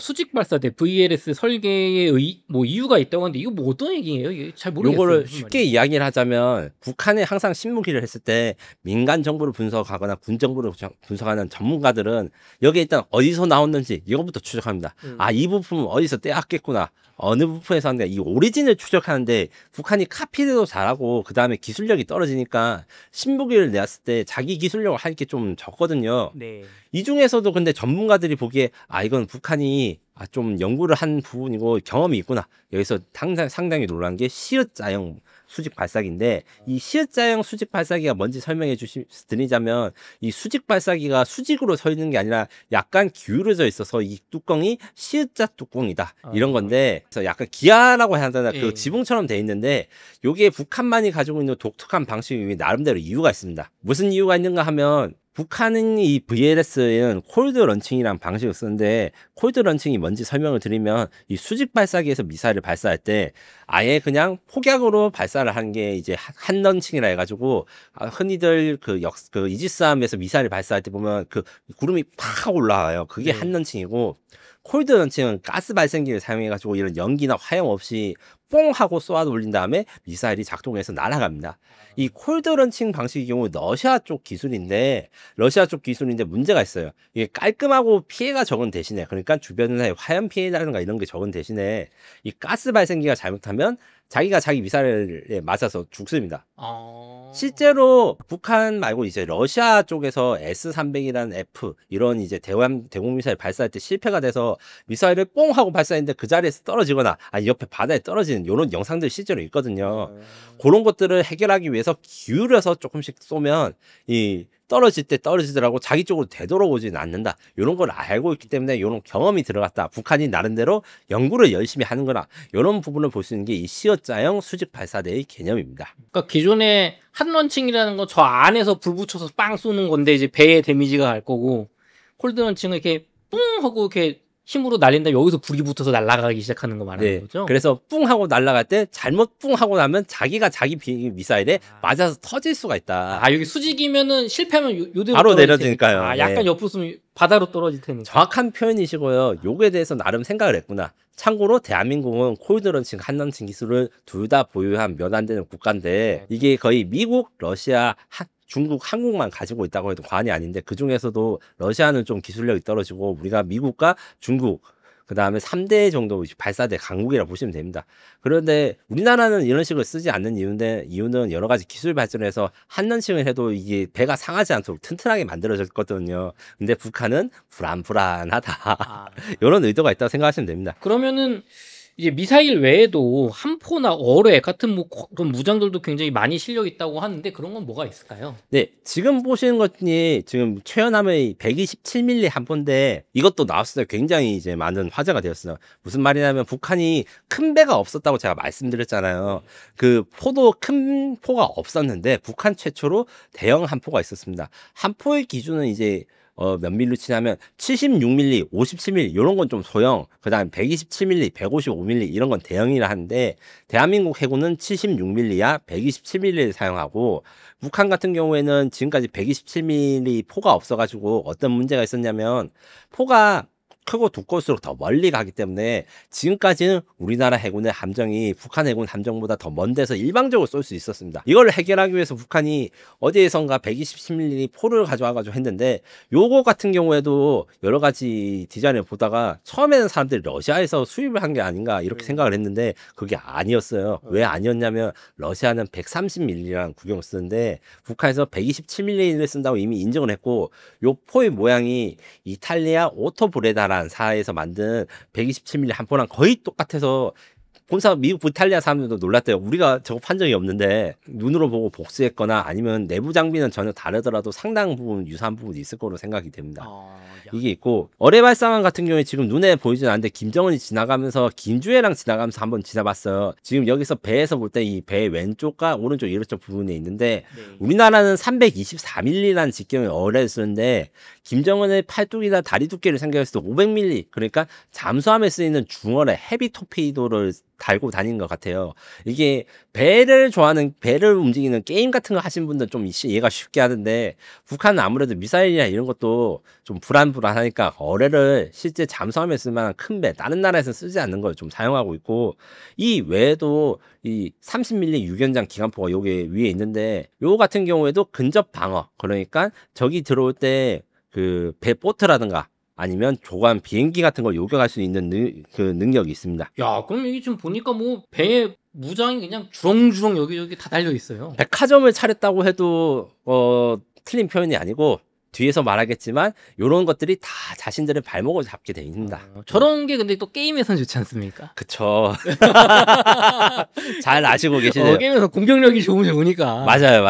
수직 발사대 VLS 설계의 이유가 있다고 하는데 이거 뭐 어떤 얘기예요? 이게 잘 모르겠어요. 요거를 쉽게 이야기를 하자면 북한에 항상 신무기를 했을 때 민간 정보를 분석하거나 군 정보를 분석하는 전문가들은 여기에 일단 어디서 나왔는지 이거부터 추적합니다. 이 부품은 어디서 떼왔겠구나. 어느 부분에서 하는가 이 오리진을 추적하는데 북한이 카피도 잘하고 그 다음에 기술력이 떨어지니까 신무기를 내었을 때 자기 기술력을 할 게 좀 적거든요. 이 중에서도 근데 전문가들이 보기에 이건 북한이 좀 연구를 한 부분이고 경험이 있구나. 여기서 상당히 놀란 게 시읒자형 수직 발사기인데 이 시읒자형 수직 발사기가 뭔지 설명해 드리자면 이 수직 발사기가 수직으로 서 있는 게 아니라 약간 기울어져 있어서 이 뚜껑이 시읒자 뚜껑이다. 이런 건데 그래서 약간 기아라고 해야 하나 그 지붕처럼 돼 있는데 요게 북한만이 가지고 있는 독특한 방식이 나름대로 이유가 있습니다. 무슨 이유가 있는가 하면 북한은 이 VLS에는 콜드 런칭이라는 방식을 쓰는데 콜드 런칭이 뭔지 설명을 드리면 이 수직 발사기에서 미사일을 발사할 때 아예 그냥 폭약으로 발사를 하는 게 이제 한 런칭이라 해가지고 흔히들 그 이지스함에서 미사일을 발사할 때 보면 그 구름이 팍 올라와요. 그게 한 런칭이고 콜드 런칭은 가스 발생기를 사용해가지고 이런 연기나 화염 없이 뽕 하고 쏘아 올린 다음에 미사일이 작동해서 날아갑니다. 이 콜드 런칭 방식의 경우 러시아 쪽 기술인데 문제가 있어요. 이게 깔끔하고 피해가 적은 대신에 그러니까 주변에 화염 피해라든가 이런 게 적은 대신에 이 가스 발생기가 잘못하면 자기가 자기 미사일에 맞아서 죽습니다. 실제로 북한 말고 이제 러시아 쪽에서 S-300이라는 F 이런 이제 대공 미사일 발사할 때 실패가 돼서 미사일을 뽕 하고 발사했는데 그 자리에서 떨어지거나 아니 옆에 바다에 떨어지는 이런 영상들이 실제로 있거든요. 그런 것들을 해결하기 위해서 기울여서 조금씩 쏘면 이 떨어질 때 떨어지더라고 자기 쪽으로 되돌아오지는 않는다. 이런 걸 알고 있기 때문에 이런 경험이 들어갔다. 북한이 나름대로 연구를 열심히 하는 거나 이런 부분을 볼 수 있는 게 이 시어자형 수직 발사대의 개념입니다. 그러니까 기존에 한 런칭이라는 건 저 안에서 불 붙여서 빵 쏘는 건데 이제 배에 데미지가 갈 거고 콜드 런칭은 이렇게 뿡 하고 이렇게 힘으로 날린다 여기서 불이 붙어서 날아가기 시작하는 거 말하는 거죠? 그래서 뿡 하고 날아갈 때 잘못 뿡 하고 나면 자기가 자기 미사일에 맞아서 터질 수가 있다. 여기 수직이면은 실패하면 요대로 바로 내려지니까요. 약간 옆으로 쓰면 바다로 떨어질 테니까. 정확한 표현이시고요. 요거에 대해서 나름 생각을 했구나. 참고로 대한민국은 콜드 런칭, 한 런칭 기술을 둘 다 보유한 몇 안 되는 국가인데 이게 거의 미국, 러시아, 중국, 한국만 가지고 있다고 해도 과언이 아닌데 그 중에서도 러시아는 좀 기술력이 떨어지고 우리가 미국과 중국 그 다음에 3대 정도 발사대 강국이라 보시면 됩니다. 그런데 우리나라는 이런 식으로 쓰지 않는 이유는 여러 가지 기술 발전을 해서 한 런칭을 해도 이게 배가 상하지 않도록 튼튼하게 만들어졌거든요. 근데 북한은 불안하다. 이런 의도가 있다고 생각하시면 됩니다. 그러면은 이제 미사일 외에도 함포나 어뢰 같은 그런 무장들도 굉장히 많이 실려 있다고 하는데 그런 건 뭐가 있을까요? 네, 지금 보시는 것이 지금 최연함의 127mm 함포인데 이것도 나왔을 때 굉장히 이제 많은 화제가 되었어요. 무슨 말이냐면 북한이 큰 배가 없었다고 제가 말씀드렸잖아요. 그 포도 큰 포가 없었는데 북한 최초로 대형 함포가 있었습니다. 함포의 기준은 이제 몇 밀로 치냐면 76mm, 57mm 이런 건 좀 소형, 그다음에 127mm, 155mm 이런 건 대형이라 하는데 대한민국 해군은 76mm야 127mm를 사용하고 북한 같은 경우에는 지금까지 127mm 포가 없어가지고 어떤 문제가 있었냐면 포가 크고 두꺼울수록 더 멀리 가기 때문에 지금까지는 우리나라 해군의 함정이 북한 해군 함정보다 더 먼 데서 일방적으로 쏠 수 있었습니다. 이걸 해결하기 위해서 북한이 어디에선가 127mm 포를 가져와가지고 했는데 요거 같은 경우에도 여러 가지 디자인을 보다가 처음에는 사람들이 러시아에서 수입을 한 게 아닌가 이렇게 생각을 했는데 그게 아니었어요. 왜 아니었냐면 러시아는 130mm라는 구경을 쓰는데 북한에서 127mm를 쓴다고 이미 인정을 했고 요 포의 모양이 이탈리아 오토브레다라는 사에서 만든 127mm 함포랑 거의 똑같아서 본사 미국 이탈리아 사람들도 놀랐대요. 우리가 저거 판 적이 없는데 눈으로 보고 복수했거나 아니면 내부 장비는 전혀 다르더라도 상당 부분 유사한 부분이 있을 거로 생각이 됩니다. 이게 있고 어뢰 발사관 같은 경우에 지금 눈에 보이진 않는데 김정은이 지나가면서 김주애랑 지나가면서 한번 지나봤어요. 지금 여기서 배에서 볼 때 이 배 왼쪽과 오른쪽 이쪽 부분에 있는데 우리나라는 324mm라는 직경의 어뢰를 쓰는데 김정은의 팔뚝이나 다리 두께를 생각했을 때 500mm 그러니까 잠수함에 쓰이는 중어뢰 헤비 토피도를 달고 다니는 것 같아요. 이게 배를 움직이는 게임 같은 거 하신 분들 좀 이해가 쉽게 하는데 북한은 아무래도 미사일이나 이런 것도 좀 불안하니까 어뢰를 실제 잠수함에 쓸 만한 큰 배 다른 나라에서 쓰지 않는 걸 좀 사용하고 있고 이 외에도 이 30mm 유견장 기관포가 여기 위에 있는데 요 같은 경우에도 근접 방어 그러니까 적이 들어올 때 그 배 보트라든가 아니면 조간 비행기 같은 걸 요격할 수 있는 그 능력이 있습니다. 야, 그럼 이게 지금 보니까 뭐 배에 무장이 그냥 주렁주렁 여기저기 다 달려 있어요. 백화점을 차렸다고 해도 틀린 표현이 아니고 뒤에서 말하겠지만 이런 것들이 다 자신들의 발목을 잡게 돼 있습니다. 저런 게 근데 또 게임에선 좋지 않습니까? 그쵸. 잘 아시고 계시네요. 게임에서 공격력이 좋으니까. 맞아요.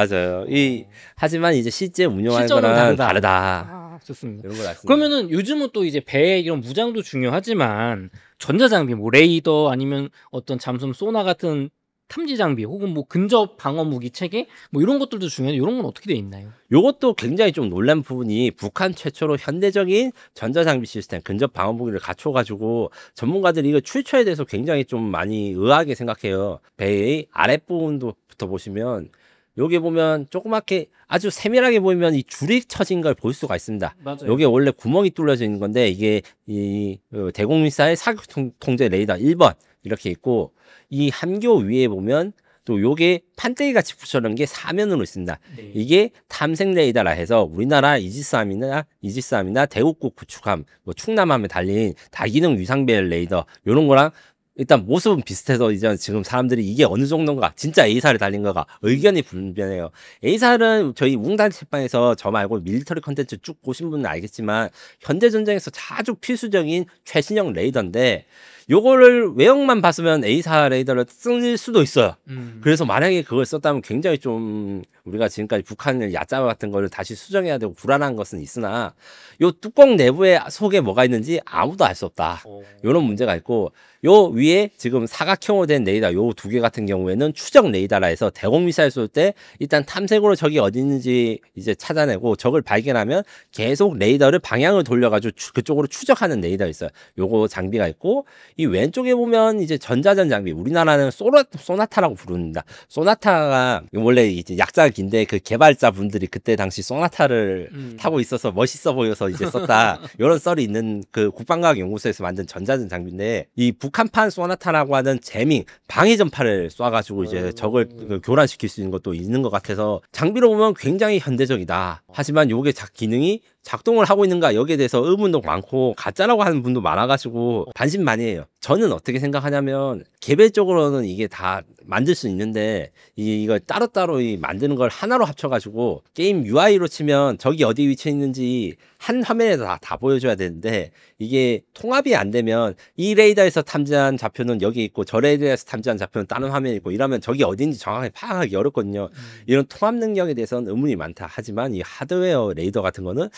하지만 이제 실제 운영하는 거랑 다르다. 좋습니다. 그러면은 요즘은 또 이제 배 이런 무장도 중요하지만 전자장비 뭐 레이더 아니면 어떤 잠수함 소나 같은 탐지 장비 혹은 뭐 근접 방어 무기 체계 뭐 이런 것들도 중요한데 이런 건 어떻게 돼 있나요? 요것도 굉장히 좀 놀란 부분이 북한 최초로 현대적인 전자장비 시스템, 근접 방어 무기를 갖춰 가지고 전문가들이 이거 출처에 대해서 굉장히 좀 많이 의아하게 생각해요. 배의 아랫부분부터 보시면 여기 보면 조그맣게 아주 세밀하게 보이면 이 줄이 쳐진 걸 볼 수가 있습니다. 맞아요. 요게 원래 구멍이 뚫려져 있는 건데 이게 이 대공 미사일 사격 통제 레이더 1번 이렇게 있고 이 함교 위에 보면 또 요게 판때기 같이 붙여놓은 게 사면으로 있습니다. 네. 이게 탐색 레이더라 해서 우리나라 이지스함이나 대국국 구축함, 뭐 충남함에 달린 다기능 위상배열 레이더 요런 거랑 일단 모습은 비슷해서 이제 지금 사람들이 이게 어느 정도인가 진짜 A사를 달린 거가 의견이 분분해요. A사는 저희 웅단 책방에서 저 말고 밀리터리 컨텐츠 쭉 보신 분은 알겠지만 현대전쟁에서 아주 필수적인 최신형 레이더인데 요거를 외형만 봤으면 A사 레이더를 쓸 수도 있어요. 그래서 만약에 그걸 썼다면 굉장히 좀 우리가 지금까지 북한을 얕잡아 같은 걸 다시 수정해야 되고 불안한 것은 있으나 요 뚜껑 내부에 속에 뭐가 있는지 아무도 알 수 없다. 요런 문제가 있고 요 위에 지금 사각형으로 된 레이더 요 두 개 같은 경우에는 추적 레이더라 해서 대공 미사일 쏠 때 일단 탐색으로 적이 어디 있는지 이제 찾아내고 적을 발견하면 계속 레이더를 방향을 돌려가지고 그쪽으로 추적하는 레이더 있어요. 요거 장비가 있고 이 왼쪽에 보면 이제 전자전 장비 우리나라는 소나타라고 부릅니다. 소나타가 원래 이제 약자가 긴데 그 개발자 분들이 그때 당시 소나타를 타고 있어서 멋있어 보여서 이제 썼다. 이런 썰이 있는 그 국방과학 연구소에서 만든 전자전 장비인데 이 북한판 소나타라고 하는 재밍 방위 전파를 쏴가지고 이제 적을 교란시킬 수 있는 것도 있는 것 같아서 장비로 보면 굉장히 현대적이다. 하지만 요게 기능이 작동을 하고 있는가 여기에 대해서 의문도 많고 가짜라고 하는 분도 많아가지고 반신반의해요. 저는 어떻게 생각하냐면 개별적으로는 이게 다 만들 수 있는데 이걸 따로따로 만드는 걸 하나로 합쳐가지고 게임 UI로 치면 적이 어디 위치에 있는지 한 화면에서 다 보여줘야 되는데 이게 통합이 안 되면 이 레이더에서 탐지한 좌표는 여기 있고 저 레이더에서 탐지한 좌표는 다른 화면에 있고 이러면 적이 어딘지 정확하게 파악하기 어렵거든요. 이런 통합 능력에 대해서는 의문이 많다. 하지만 이 하드웨어 레이더 같은 거는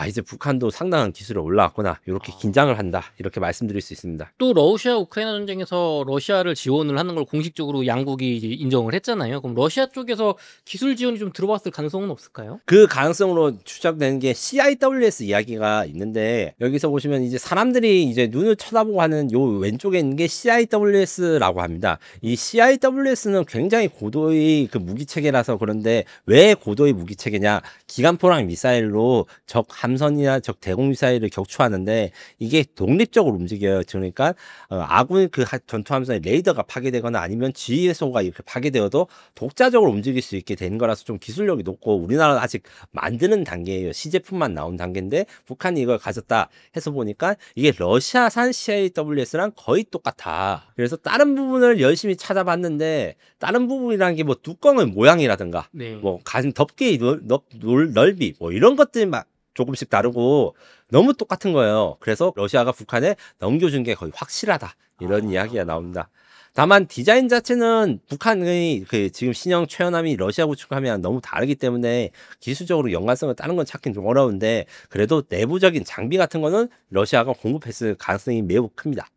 이제 북한도 상당한 기술에 올라왔구나 이렇게 긴장을 한다 이렇게 말씀드릴 수 있습니다. 또 러시아 우크라이나 전쟁에서 러시아를 지원을 하는 걸 공식적으로 양국이 이제 인정을 했잖아요. 그럼 러시아 쪽에서 기술 지원이 좀 들어왔을 가능성은 없을까요? 그 가능성으로 추적되는 게 CIWS 이야기가 있는데 여기서 보시면 이제 사람들이 이제 눈을 쳐다보고 하는 요 왼쪽에 있는 게 CIWS라고 합니다. 이 CIWS는 굉장히 고도의 그 무기 체계라서 그런데 왜 고도의 무기 체계냐? 기관포랑 미사일로 적 함선이나 적 대공 미사일을 격추하는데 이게 독립적으로 움직여요. 그러니까 아군 그 전투함선의 레이더가 파괴되거나 아니면 지휘소가 이렇게 파괴되어도 독자적으로 움직일 수 있게 되는 거라서 좀 기술력이 높고 우리나라는 아직 만드는 단계예요. 시제품만 나온 단계인데 북한이 이걸 가졌다 해서 보니까 이게 러시아산 CIWS랑 거의 똑같아. 그래서 다른 부분을 열심히 찾아봤는데 다른 부분이라는 게 뭐 뚜껑의 모양이라든가 네. 뭐 가슴 덮개 넓이 뭐 이런 것들이 막 조금씩 다르고 너무 똑같은 거예요. 그래서 러시아가 북한에 넘겨준 게 거의 확실하다 이런 이야기가 나옵니다. 다만 디자인 자체는 북한의 그 지금 신형 최연함이 러시아 구축함이랑 너무 다르기 때문에 기술적으로 연관성을 따는 건 찾긴 좀 어려운데 그래도 내부적인 장비 같은 거는 러시아가 공급했을 가능성이 매우 큽니다.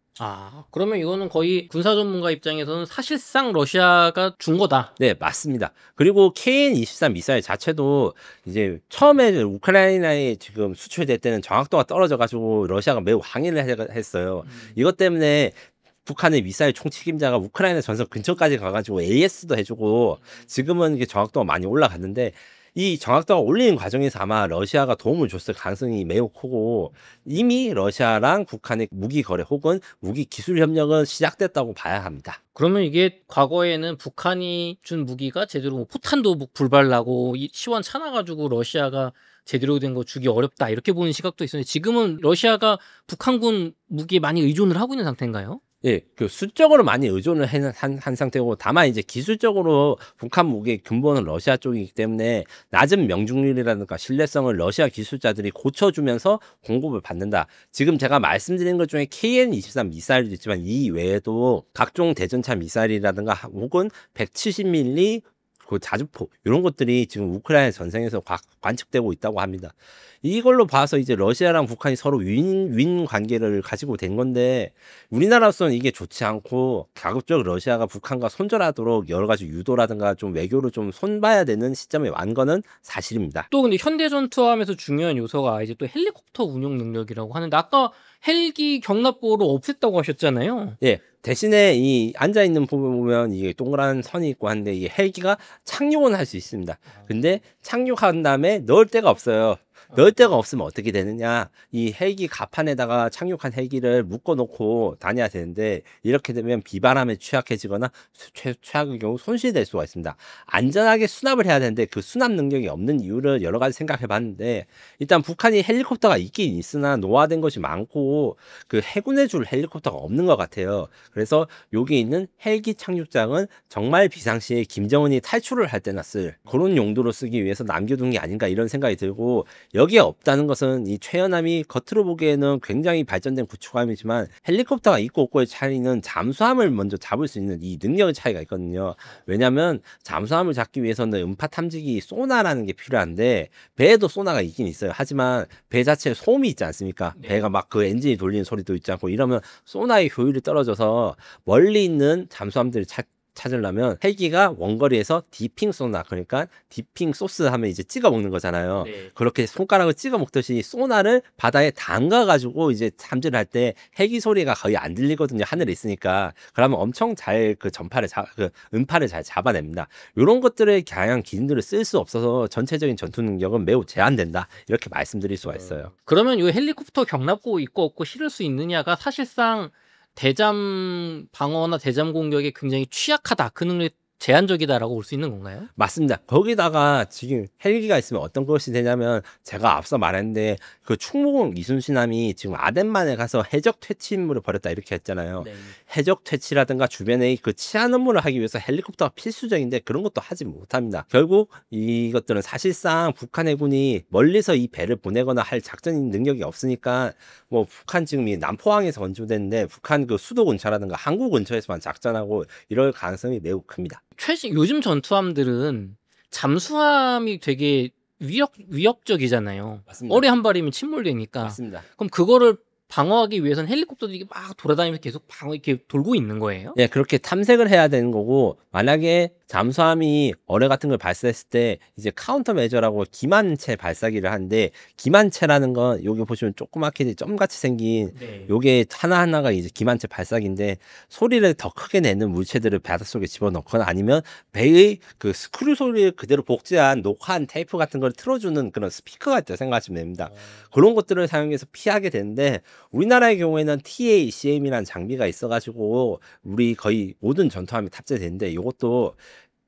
그러면 이거는 거의 군사 전문가 입장에서는 사실상 러시아가 준 거다. 네, 맞습니다. 그리고 KN-23 미사일 자체도 이제 처음에 우크라이나에 지금 수출될 때는 정확도가 떨어져가지고 러시아가 매우 항의를 했어요. 이것 때문에 북한의 미사일 총책임자가 우크라이나 전선 근처까지 가가지고 AS도 해주고 지금은 이게 정확도가 많이 올라갔는데 이 정확도가 올리는 과정에서 아마 러시아가 도움을 줬을 가능성이 매우 크고 이미 러시아랑 북한의 무기 거래 혹은 무기 기술 협력은 시작됐다고 봐야 합니다. 그러면 이게 과거에는 북한이 준 무기가 제대로 뭐 포탄도 불발나고 시원찮아가지고 러시아가 제대로 된 거 주기 어렵다 이렇게 보는 시각도 있었는데 지금은 러시아가 북한군 무기에 많이 의존을 하고 있는 상태인가요? 예, 그 수적으로 많이 의존을 한 상태고 다만 이제 기술적으로 북한 무기의 근본은 러시아 쪽이기 때문에 낮은 명중률이라든가 신뢰성을 러시아 기술자들이 고쳐주면서 공급을 받는다. 지금 제가 말씀드린 것 중에 KN-23 미사일도 있지만 이 외에도 각종 대전차 미사일이라든가 혹은 170mm 그 자주포 이런 것들이 지금 우크라이나 전쟁에서 관측되고 있다고 합니다. 이걸로 봐서 이제 러시아랑 북한이 서로 윈윈 관계를 가지고 된 건데 우리나라로서는 이게 좋지 않고 가급적 러시아가 북한과 손절하도록 여러 가지 유도라든가 좀 외교를 좀 손봐야 되는 시점에 완 거는 사실입니다. 또 근데 현대 전투함에서 중요한 요소가 이제 또 헬리콥터 운용 능력이라고 하는데 아까 헬기 경납고를 없앴다고 하셨잖아요. 예. 대신에 이 앉아 있는 부분 보면 이게 동그란 선이 있고 한데 이 헬기가 착륙은 할 수 있습니다. 근데 착륙한 다음에 넣을 데가 없어요. 넣을 데가 없으면 어떻게 되느냐? 이 헬기 갑판에다가 착륙한 헬기를 묶어 놓고 다녀야 되는데 이렇게 되면 비바람에 취약해지거나 최악의 경우 손실될 수가 있습니다. 안전하게 수납을 해야 되는데 그 수납 능력이 없는 이유를 여러 가지 생각해 봤는데 일단 북한이 헬리콥터가 있긴 있으나 노화된 것이 많고 그 해군에 줄 헬리콥터가 없는 것 같아요. 그래서 여기 있는 헬기 착륙장은 정말 비상시에 김정은이 탈출을 할 때나 쓸 그런 용도로 쓰기 위해서 남겨둔 게 아닌가 이런 생각이 들고 여기에 없다는 것은 이 최연함이 겉으로 보기에는 굉장히 발전된 구축함이지만 헬리콥터가 있고 없고의 차이는 잠수함을 먼저 잡을 수 있는 이 능력의 차이가 있거든요. 왜냐하면 잠수함을 잡기 위해서는 음파 탐지기 소나라는 게 필요한데 배에도 소나가 있긴 있어요. 하지만 배 자체에 소음이 있지 않습니까? 배가 막 그 엔진이 돌리는 소리도 있지 않고 이러면 소나의 효율이 떨어져서 멀리 있는 잠수함들을 찾으려면 헬기가 원거리에서 디핑 소나 그러니까 디핑 소스 하면 이제 찍어 먹는 거잖아요. 네. 그렇게 손가락을 찍어 먹듯이 소나를 바다에 담가 가지고 이제 탐지를 할 때 헬기 소리가 거의 안 들리거든요. 하늘에 있으니까. 그러면 엄청 잘 그 전파를 그 음파를 잘 잡아냅니다. 이런 것들의 다양한 기능들을 쓸 수 없어서 전체적인 전투 능력은 매우 제한된다. 이렇게 말씀드릴 수가 있어요. 그러면 이 헬리콥터 경납고 있고 없고 실을 수 있느냐가 사실상 대잠 방어나 대잠 공격에 굉장히 취약하다. 그 능력이 제한적이다라고 볼 수 있는 건가요? 맞습니다. 거기다가 지금 헬기가 있으면 어떤 것이 되냐면 제가 앞서 말했는데 그 충무공 이순신함이 지금 아덴만에 가서 해적 퇴치 임무를 벌였다 이렇게 했잖아요. 네. 해적 퇴치라든가 주변의 그 치안 업무를 하기 위해서 헬리콥터가 필수적인데 그런 것도 하지 못합니다. 결국 이것들은 사실상 북한 해군이 멀리서 이 배를 보내거나 할 작전 능력이 없으니까 뭐 북한 지금 이 남포항에서 건조됐는데 북한 그 수도 근처라든가 항구 근처에서만 작전하고 이럴 가능성이 매우 큽니다. 요즘 전투함들은 잠수함이 되게 위협적이잖아요. 맞습니다. 어뢰 한 발이면 침몰되니까. 맞습니다. 그럼 그거를 방어하기 위해서는 헬리콥터들이 막 돌아다니면서 계속 이렇게 돌고 있는 거예요? 예, 그렇게 탐색을 해야 되는 거고 만약에 잠수함이 어뢰 같은 걸 발사했을 때 이제 카운터 메저라고 기만체 발사기를 하는데 기만체라는 건 여기 보시면 조그맣게 점같이 생긴 요게 하나하나가 이제 기만체 발사기인데 소리를 더 크게 내는 물체들을 바닷속에 집어넣거나 아니면 배의 그 스크류 소리를 그대로 복제한 녹화한 테이프 같은 걸 틀어주는 그런 스피커가 있다고 생각하시면 됩니다. 그런 것들을 사용해서 피하게 되는데 우리나라의 경우에는 TACM이라는 장비가 있어가지고 우리 거의 모든 전투함이 탑재되는데 이것도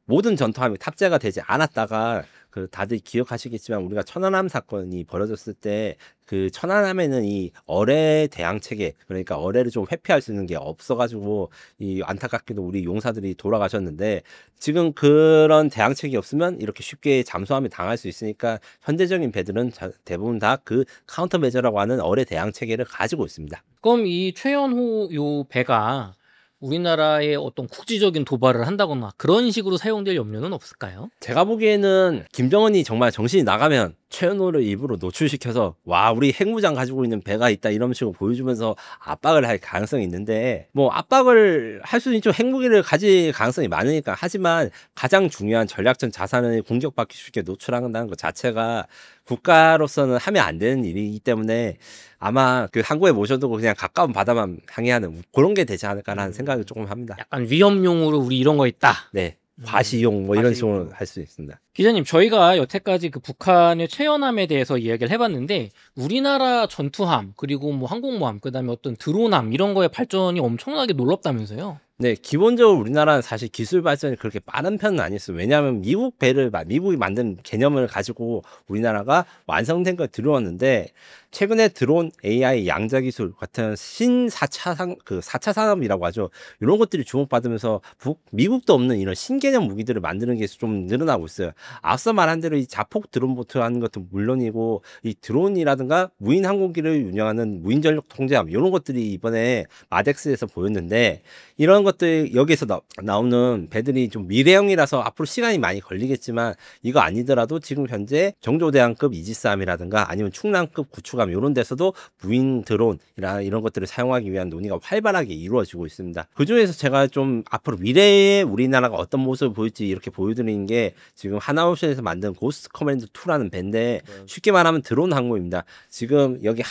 모든 전투함이 탑재가 되지 않았다가 그 다들 기억하시겠지만 우리가 천안함 사건이 벌어졌을 때 그 천안함에는 이 어뢰 대항 체계 그러니까 어뢰를 좀 회피할 수 있는 게 없어가지고 이 안타깝게도 우리 용사들이 돌아가셨는데 지금 그런 대항 체계 없으면 이렇게 쉽게 잠수함이 당할 수 있으니까 현대적인 배들은 대부분 다 그 카운터 메저라고 하는 어뢰 대항 체계를 가지고 있습니다. 그럼 이 최연호 요 배가 우리나라의 어떤 국지적인 도발을 한다거나 그런 식으로 사용될 염려는 없을까요? 제가 보기에는 김정은이 정말 정신이 나가면 최연호를 일부러 노출시켜서 와 우리 핵무장 가지고 있는 배가 있다 이런 식으로 보여주면서 압박을 할 가능성이 있는데 뭐 압박을 할 수는 있죠. 핵무기를 가질 가능성이 많으니까. 하지만 가장 중요한 전략적 자산을 공격받기 쉽게 노출한다는 것 자체가 국가로서는 하면 안 되는 일이기 때문에 아마 그 항구에 모셔두고 그냥 가까운 바다만 항해하는 그런 게 되지 않을까라는 생각을 조금 합니다. 약간 위험용으로 우리 이런 거 있다. 네. 과시용 뭐 이런 과시용. 식으로 할 수 있습니다. 기자님, 저희가 여태까지 그 북한의 최연함에 대해서 이야기를 해봤는데 우리나라 전투함 그리고 뭐 항공모함 그다음에 어떤 드론함 이런 거의 발전이 엄청나게 놀랍다면서요? 네, 기본적으로 우리나라는 사실 기술 발전이 그렇게 빠른 편은 아니었어요. 왜냐하면 미국이 만든 개념을 가지고 우리나라가 완성된 걸 들여왔는데 최근에 들어온 AI 양자 기술 같은 신 4차 산업이라고 하죠. 이런 것들이 주목받으면서 미국도 없는 이런 신개념 무기들을 만드는 게 좀 늘어나고 있어요. 앞서 말한 대로 이 자폭 드론 보트라는 것도 물론이고 이 드론이라든가 무인 항공기를 운영하는 무인 전력 통제함 이런 것들이 이번에 마덱스에서 보였는데 이런 것들 여기에서 나오는 배들이 좀 미래형이라서 앞으로 시간이 많이 걸리겠지만 이거 아니더라도 지금 현재 정조대왕급 이지스함이라든가 아니면 충남급 구축함 이런 데서도 무인 드론이나 이런 것들을 사용하기 위한 논의가 활발하게 이루어지고 있습니다. 그중에서 제가 좀 앞으로 미래의 우리나라가 어떤 모습을 보일지 이렇게 보여드리는 게 지금 하나오션에서 만든 고스트 커맨드 2라는 배인데 쉽게 말하면 드론 항모입니다. 지금 여기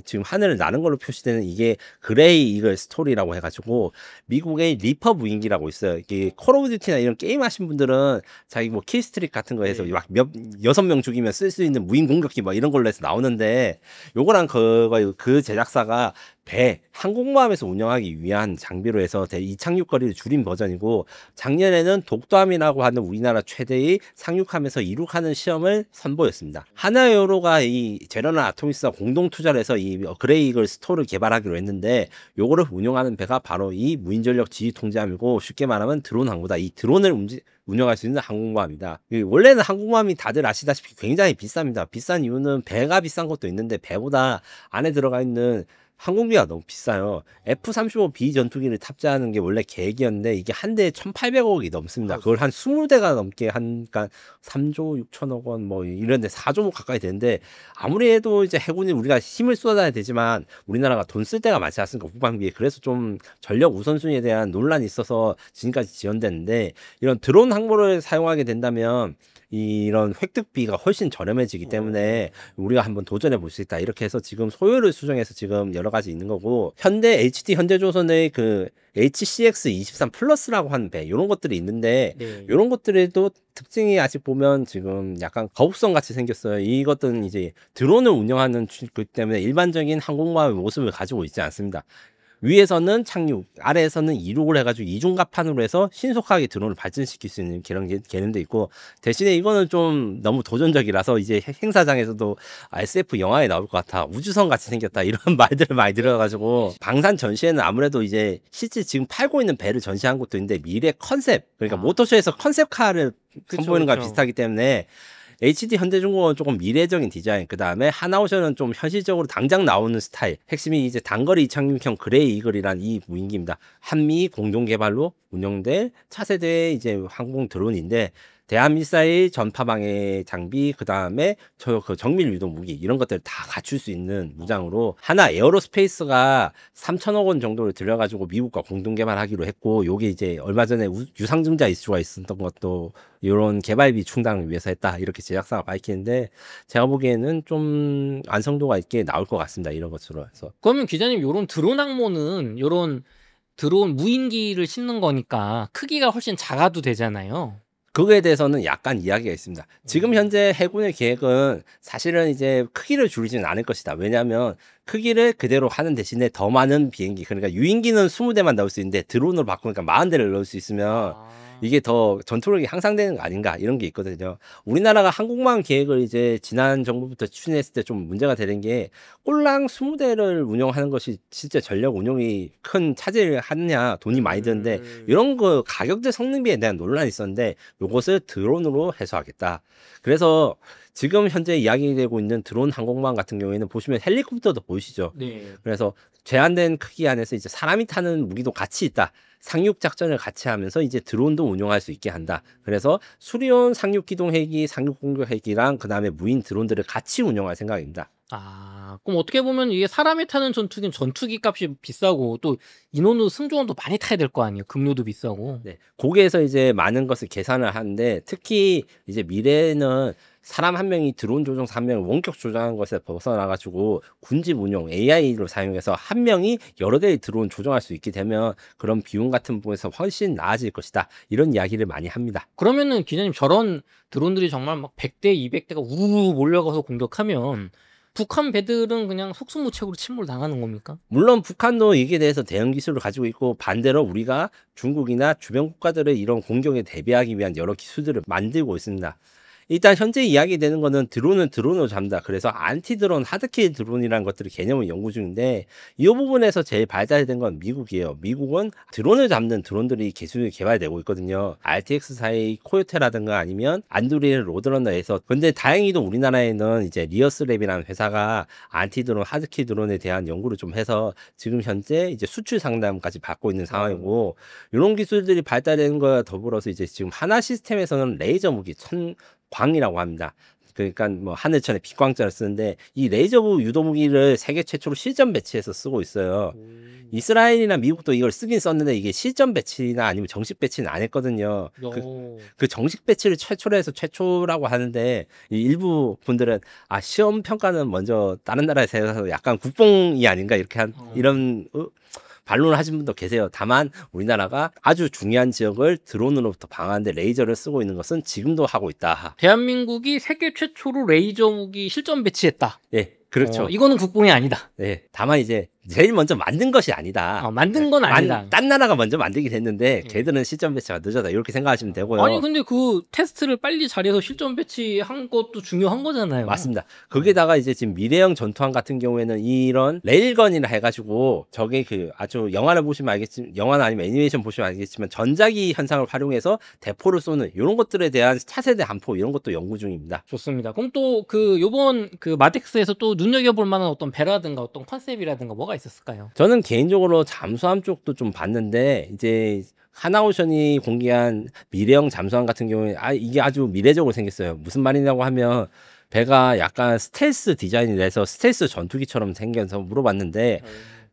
지금 하늘을 나는 걸로 표시되는 이게 그레이 이글 스토리라고 해가지고 미국의 리퍼 무인기라고 있어요. 이게 콜 오브 듀티나 이런 게임 하신 분들은 자기 뭐 킬스트릭 같은 거 해서 막 6명 죽이면 쓸 수 있는 무인 공격기 뭐 이런 걸로 해서 나오는데 요거랑 그 제작사가 배 항공모함에서 운영하기 위한 장비로 해서 이착륙 거리를 줄인 버전이고 작년에는 독도함이라고 하는 우리나라 최대의 상륙함에서 이륙하는 시험을 선보였습니다. 하나여로가 이 제너럴 아토미스와 공동 투자를 해서 이 그레이 이글 스토를 개발하기로 했는데 요거를 운영하는 배가 바로 이 무인전력 지휘 통제함이고 쉽게 말하면 드론 항모다. 이 드론을 운영할 수 있는 항공모함이다. 원래는 항공모함이 다들 아시다시피 굉장히 비쌉니다. 비싼 이유는 배가 비싼 것도 있는데 배보다 안에 들어가 있는 항공비가 너무 비싸요. F-35B 전투기를 탑재하는 게 원래 계획이었는데 이게 한 대에 1,800억이 넘습니다. 그걸 한 20대가 넘게 하니까 3조 6천억 원 뭐 이런데 4조 가까이 되는데 아무리 해도 이제 해군이 우리가 힘을 쏟아야 되지만 우리나라가 돈 쓸 데가 많지 않습니까? 국방비에. 그래서 좀 전력 우선순위에 대한 논란이 있어서 지금까지 지연됐는데 이런 드론 항모를 사용하게 된다면 이런 획득비가 훨씬 저렴해지기 때문에 우리가 한번 도전해 볼 수 있다. 이렇게 해서 지금 소요를 수정해서 지금 여러 가지 있는 거고 현대조선의 그 HCX23 플러스라고 하는 배 이런 것들이 있는데 이런 것들에도 특징이 아직 보면 지금 약간 거북선 같이 생겼어요. 이것들은 이제 드론을 운영하는 그 때문에 일반적인 항공모함의 모습을 가지고 있지 않습니다. 위에서는 착륙, 아래에서는 이륙을 해가지고 이중갑판으로 해서 신속하게 드론을 발전시킬 수 있는 그런 개념도 있고 대신에 이거는 좀 너무 도전적이라서 이제 행사장에서도 SF 영화에 나올 것 같아. 우주선 같이 생겼다. 이런 말들을 많이 들어가지고 방산 전시회는 아무래도 이제 실제 지금 팔고 있는 배를 전시한 것도 있는데 미래 컨셉, 그러니까 모터쇼에서 컨셉카를 선보이는 거랑 비슷하기 때문에 HD 현대중공업은 조금 미래적인 디자인, 그 다음에 하나오션은 좀 현실적으로 당장 나오는 스타일. 핵심이 이제 단거리 이착륙형 그레이 이글이란 이 무인기입니다. 한미 공동 개발로 운영될 차세대 이제 항공 드론인데 대한미사일 전파방해 장비, 그 다음에 그 정밀 유도 무기 이런 것들 다 갖출 수 있는 무장으로 하나 에어로스페이스가 3천억 원 정도를 들여가지고 미국과 공동 개발하기로 했고 요게 이제 얼마 전에 유상증자 이슈가 있었던 것도 이런 개발비 충당을 위해서 했다 이렇게 제작사가 밝히는데 제가 보기에는 좀 완성도가 있게 나올 것 같습니다. 이런 것으로 해서. 그러면 기자님 요런 드론 항모는 요런 드론 무인기를 싣는 거니까 크기가 훨씬 작아도 되잖아요. 그거에 대해서는 약간 이야기가 있습니다. 지금 현재 해군의 계획은 사실은 이제 크기를 줄이지는 않을 것이다. 왜냐하면 크기를 그대로 하는 대신에 더 많은 비행기, 그러니까 유인기는 20대만 넣을 수 있는데 드론으로 바꾸니까 40대를 넣을 수 있으면 이게 더 전투력이 향상되는 거 아닌가 이런 게 있거든요. 우리나라가 항공모함 계획을 이제 지난 정부부터 추진했을 때 좀 문제가 되는 게 꼴랑 20대를 운영하는 것이 실제 전력 운용이 큰 차지를 하느냐, 돈이 많이 드는데 이런 거 가격대 성능비에 대한 논란이 있었는데 요것을 드론으로 해소하겠다. 그래서 지금 현재 이야기되고 있는 드론 항공모함 같은 경우에는 보시면 헬리콥터도 보이시죠? 네. 그래서 제한된 크기 안에서 이제 사람이 타는 무기도 같이 있다. 상륙 작전을 같이 하면서 이제 드론도 운용할 수 있게 한다. 그래서 수리온 상륙 기동 헬기, 상륙 공격 헬기랑 그다음에 무인 드론들을 같이 운영할 생각입니다. 그럼 어떻게 보면 이게 사람이 타는 전투기는 전투기 값이 비싸고 또 인원도 승조원도 많이 타야 될 거 아니에요. 급료도 비싸고. 네. 거기에서 이제 많은 것을 계산을 하는데 특히 이제 미래에는 사람 한 명이 드론 조종사 한 명을 원격 조종하는 것에 벗어나가지고 군집 운용 AI로 사용해서 한 명이 여러 대의 드론 조종할 수 있게 되면 그런 비용 같은 부분에서 훨씬 나아질 것이다. 이런 이야기를 많이 합니다. 그러면은 기자님 저런 드론들이 정말 막 100대, 200대가 우르르 몰려가서 공격하면 북한 배들은 그냥 속수무책으로 침몰당하는 겁니까? 물론 북한도 이게 대해서 대응 기술을 가지고 있고 반대로 우리가 중국이나 주변 국가들의 이런 공격에 대비하기 위한 여러 기술들을 만들고 있습니다. 일단 현재 이야기되는 거는 드론은 드론으로 잡는다. 그래서 안티 드론, 하드킬 드론이라는 것들을 개념을 연구 중인데 이 부분에서 제일 발달된 건 미국이에요. 미국은 드론을 잡는 드론들이 기술이 개발되고 있거든요. RTX4A 코요테라든가 아니면 안드로이드 로드러너에서. 근데 다행히도 우리나라에는 이제 리어스랩이라는 회사가 안티 드론, 하드킬 드론에 대한 연구를 좀 해서 지금 현재 이제 수출 상담까지 받고 있는 상황이고 이런 기술들이 발달된 거와 더불어서 이제 지금 하나 시스템에서는 레이저 무기 천광이라고 합니다. 그러니까 뭐 하늘천에 빛광자를 쓰는데 이 레이저 유도 무기를 세계 최초로 실전 배치해서 쓰고 있어요. 이스라엘이나 미국도 이걸 쓰긴 썼는데 이게 실전 배치나 아니면 정식 배치는 안 했거든요. 그 정식 배치를 최초로 해서 최초라고 하는데 이 일부 분들은 아 시험 평가는 먼저 다른 나라에서 해서 약간 국뽕이 아닌가 이렇게 이런 반론을 하신 분도 계세요. 다만 우리나라가 아주 중요한 지역을 드론으로부터 방어하는데 레이저를 쓰고 있는 것은 지금도 하고 있다. 대한민국이 세계 최초로 레이저 무기 실전 배치했다. 예, 그렇죠. 이거는 국뽕이 아니다. 네, 다만 이제 제일 먼저 만든 것이 아니다. 만든 건 아니다. 딴 나라가 먼저 만들긴 했는데 걔들은 실전 배치가 늦었다. 이렇게 생각하시면 되고요. 아니 근데 그 테스트를 빨리 잘해서 실전 배치한 것도 중요한 거잖아요. 맞습니다. 거기다가 이제 지금 미래형 전투함 같은 경우에는 이런 레일건이라 해가지고 저게 그 아주 영화를 보시면 알겠지만 영화나 아니면 애니메이션 보시면 알겠지만 전자기 현상을 활용해서 대포를 쏘는 이런 것들에 대한 차세대 함포 이런 것도 연구 중입니다. 좋습니다. 그럼 또 그 요번 그 마덱스에서 또 눈여겨볼 만한 어떤 배라든가 어떤 컨셉이라든가 뭐가 있었을까요? 저는 개인적으로 잠수함 쪽도 좀 봤는데 이제 하나오션이 공개한 미래형 잠수함 같은 경우에 이게 아주 미래적으로 생겼어요. 무슨 말이냐고 하면 배가 약간 스텔스 디자인이 돼서 스텔스 전투기처럼 생겨서 물어봤는데